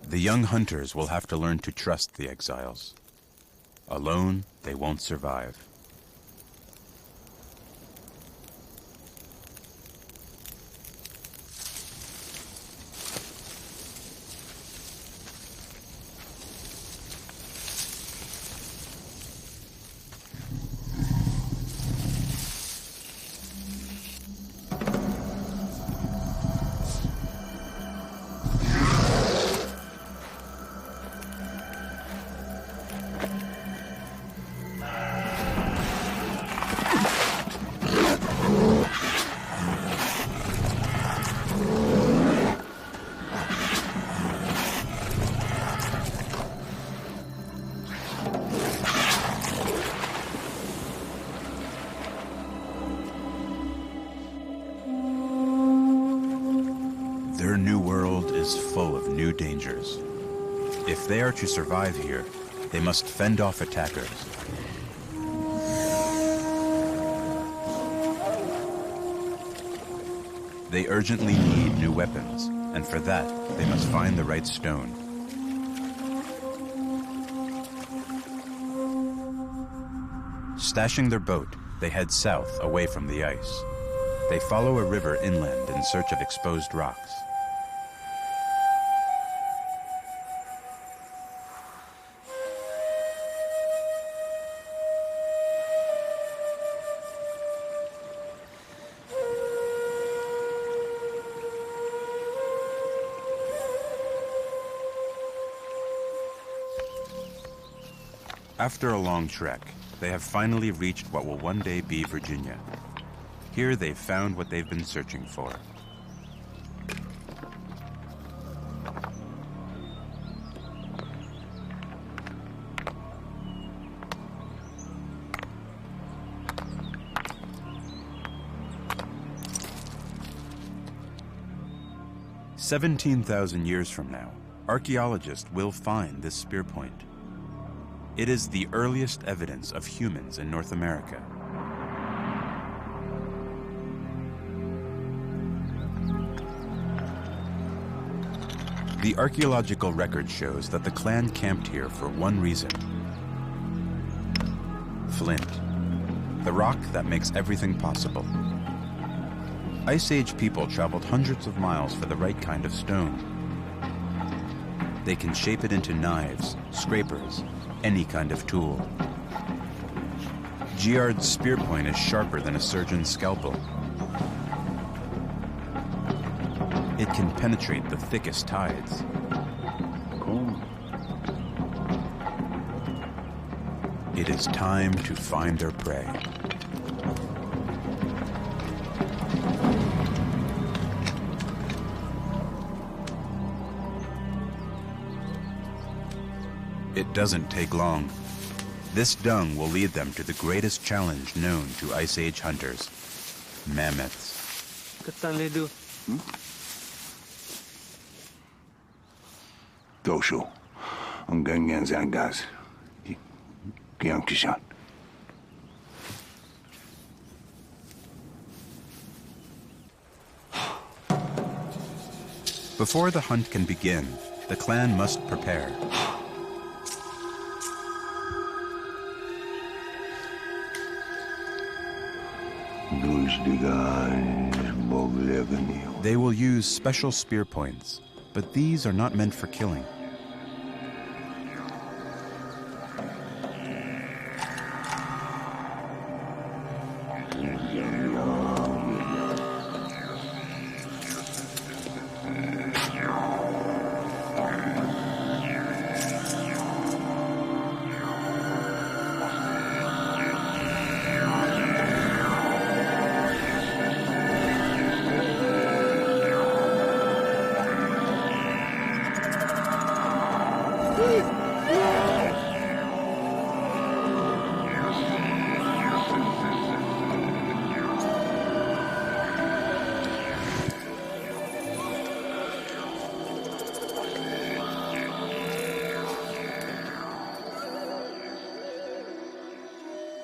The young hunters will have to learn to trust the exiles. Alone, they won't survive. Their new world is full of new dangers. If they are to survive here, they must fend off attackers. They urgently need new weapons, and for that, they must find the right stone. Stashing their boat, they head south away from the ice. They follow a river inland in search of exposed rocks. After a long trek, they have finally reached what will one day be Virginia. Here they've found what they've been searching for. "17,000 years from now, archaeologists will find this spear point. It is the earliest evidence of humans in North America. The archaeological record shows that the clan camped here for one reason: flint, the rock that makes everything possible. Ice Age people traveled hundreds of miles for the right kind of stone. They can shape it into knives, scrapers, any kind of tool. Giard's spear point is sharper than a surgeon's scalpel. It can penetrate the thickest hides. It is time to find their prey. It doesn't take long. This dung will lead them to the greatest challenge known to Ice Age hunters: mammoths. Doshu, ang ganyan zangas. Kiyang kishan. Before the hunt can begin, the clan must prepare. They will use special spear points, but these are not meant for killing.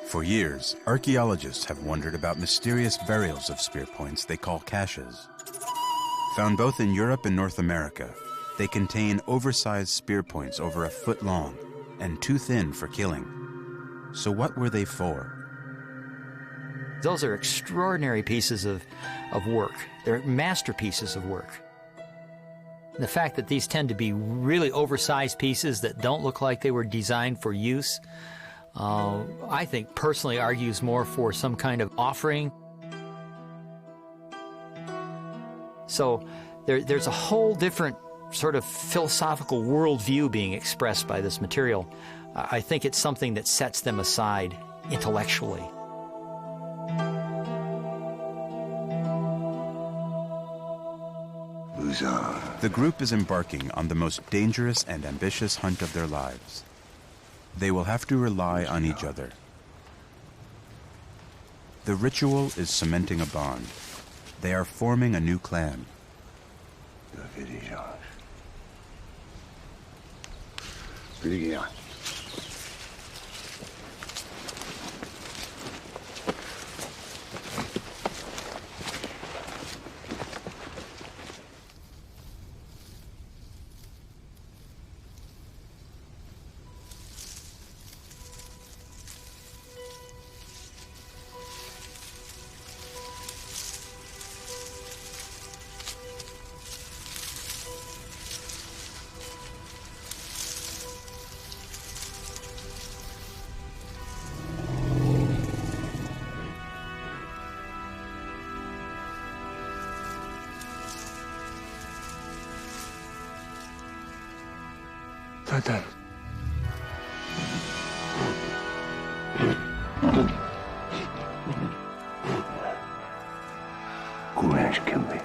For years, archaeologists have wondered about mysterious burials of spear points they call caches. Found both in Europe and North America, they contain oversized spear points over a foot long and too thin for killing. So what were they for? Those are extraordinary pieces of work. They're masterpieces of work. The fact that these tend to be really oversized pieces that don't look like they were designed for use, I think personally argues more for some kind of offering. So there's a whole different sort of philosophical worldview being expressed by this material. I think it's something that sets them aside intellectually. The group is embarking on the most dangerous and ambitious hunt of their lives. They will have to rely on each other. The ritual is cementing a bond. They are forming a new clan. Tatan. Courage, Kimby.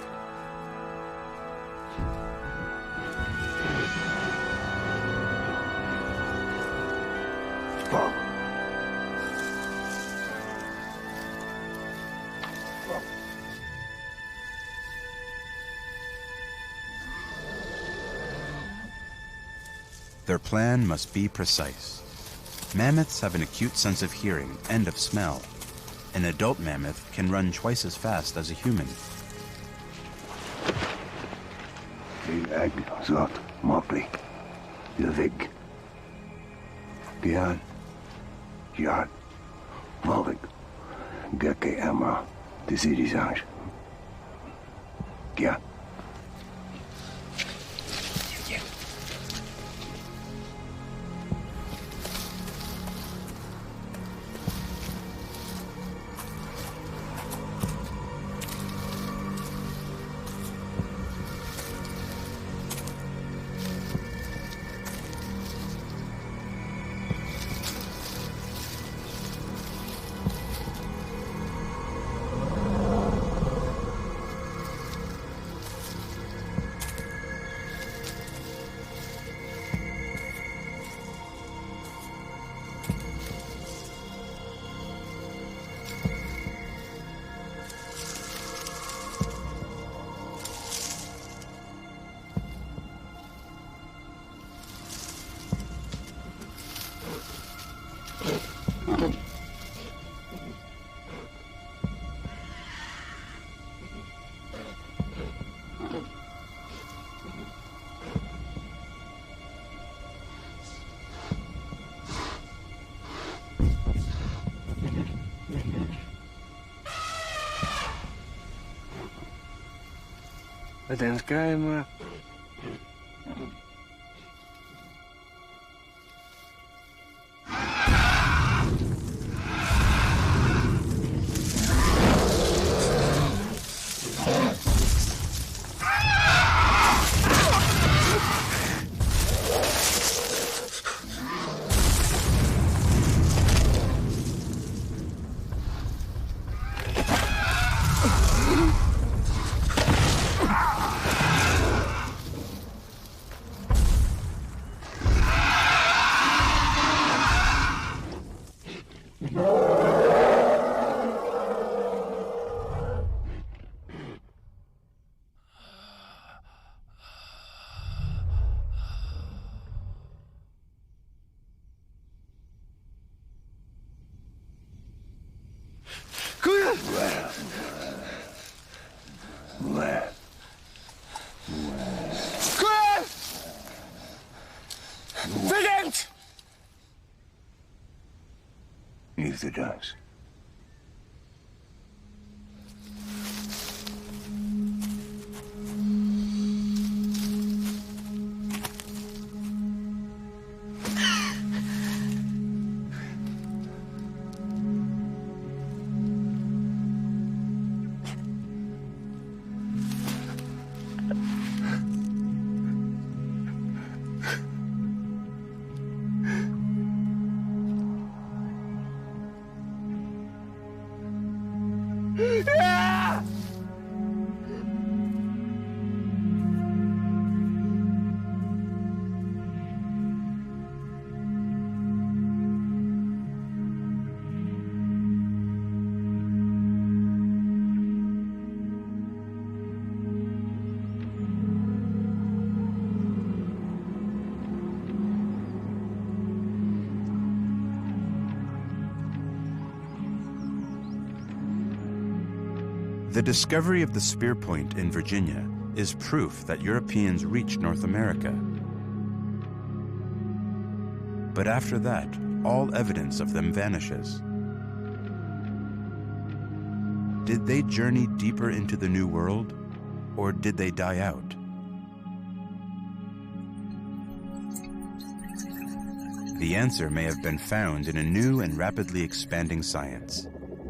Their plan must be precise. Mammoths have an acute sense of hearing and of smell. An adult mammoth can run twice as fast as a human. Ag zot mopli. Yavik. Gian. Yard. Malvik. Gake Amra. Desirizange. Gian. Den skrämmer. Neither does. The discovery of the spear point in Virginia is proof that Europeans reached North America. But after that, all evidence of them vanishes. Did they journey deeper into the New World, or did they die out? The answer may have been found in a new and rapidly expanding science,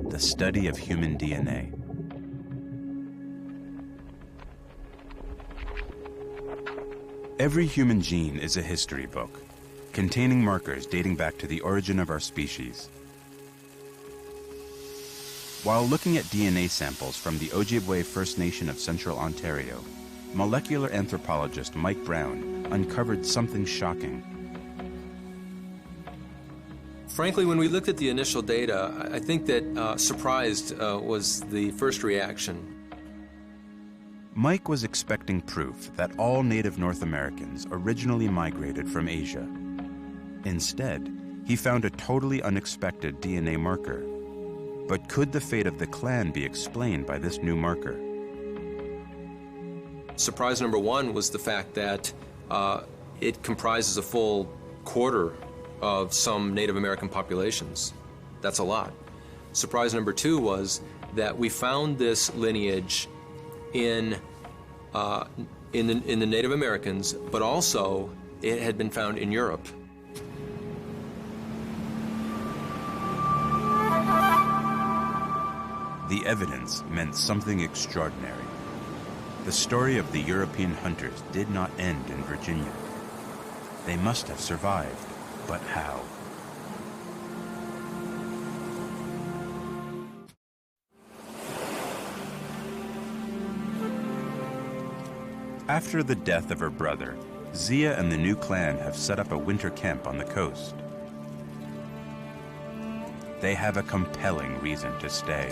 the study of human DNA. Every human gene is a history book, containing markers dating back to the origin of our species. While looking at DNA samples from the Ojibwe First Nation of Central Ontario, molecular anthropologist Mike Brown uncovered something shocking. Frankly, when we looked at the initial data, I think that surprised was the first reaction. Mike was expecting proof that all native North Americans originally migrated from Asia. Instead, he found a totally unexpected DNA marker. But could the fate of the clan be explained by this new marker? Surprise number one was the fact that it comprises a full quarter of some Native American populations. That's a lot. Surprise number two was that we found this lineage in the Native Americans, but also it had been found in Europe. The evidence meant something extraordinary. The story of the European hunters did not end in Virginia. They must have survived, but how? After the death of her brother, Zia and the new clan have set up a winter camp on the coast. They have a compelling reason to stay.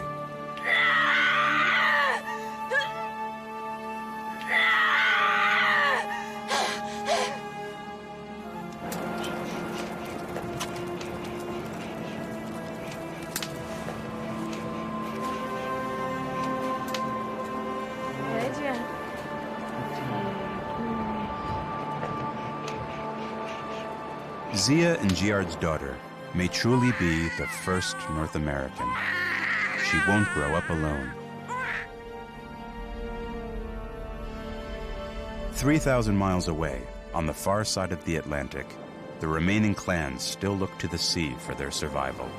Zia and Giard's daughter may truly be the first North American. She won't grow up alone. 3,000 miles away, on the far side of the Atlantic, the remaining clans still look to the sea for their survival.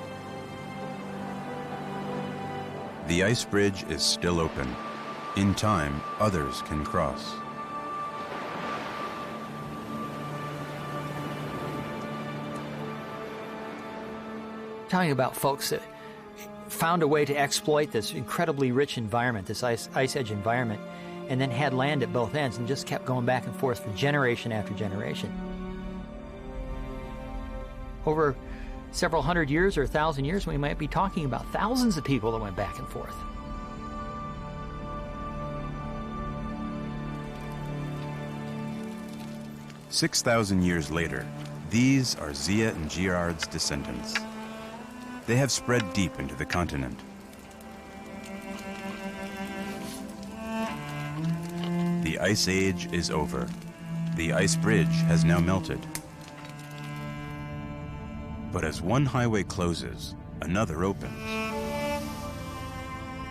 The ice bridge is still open. In time, others can cross. Talking about folks that found a way to exploit this incredibly rich environment, this ice edge environment, and then had land at both ends and just kept going back and forth for generation after generation. Over several hundred years or 1,000 years, we might be talking about thousands of people that went back and forth. "6,000 years later, these are Zia and Giard's descendants. They have spread deep into the continent. The Ice Age is over. The ice bridge has now melted. But as one highway closes, another opens.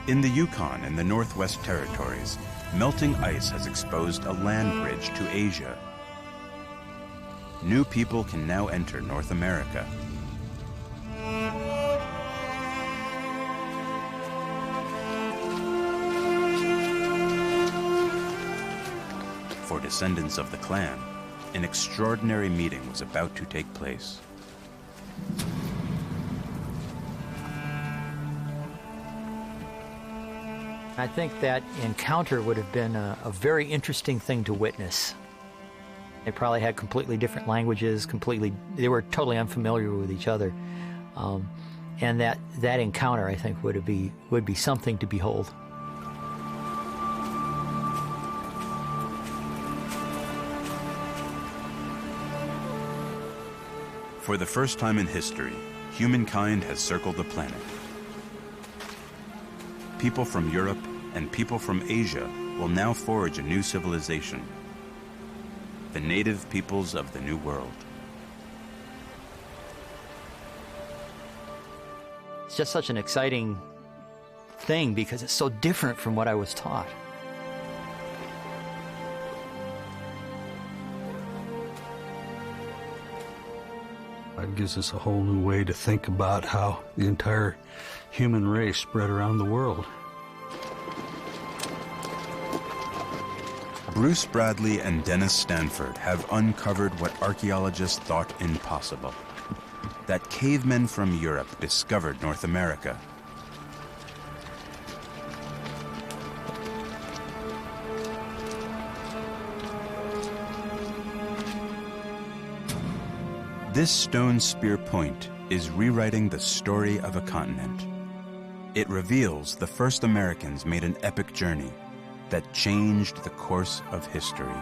In the Yukon and the Northwest Territories, melting ice has exposed a land bridge to Asia. New people can now enter North America. For descendants of the clan, an extraordinary meeting was about to take place. I think that encounter would have been a very interesting thing to witness. They probably had completely different languages, they were totally unfamiliar with each other. And that encounter, I think, would be something to behold. For the first time in history, humankind has circled the planet. People from Europe and people from Asia will now forge a new civilization, the native peoples of the New World. It's just such an exciting thing because it's so different from what I was taught. It gives us a whole new way to think about how the entire human race spread around the world. Bruce Bradley and Dennis Stanford have uncovered what archaeologists thought impossible: that cavemen from Europe discovered North America. This stone spear point is rewriting the story of a continent. It reveals the first Americans made an epic journey that changed the course of history.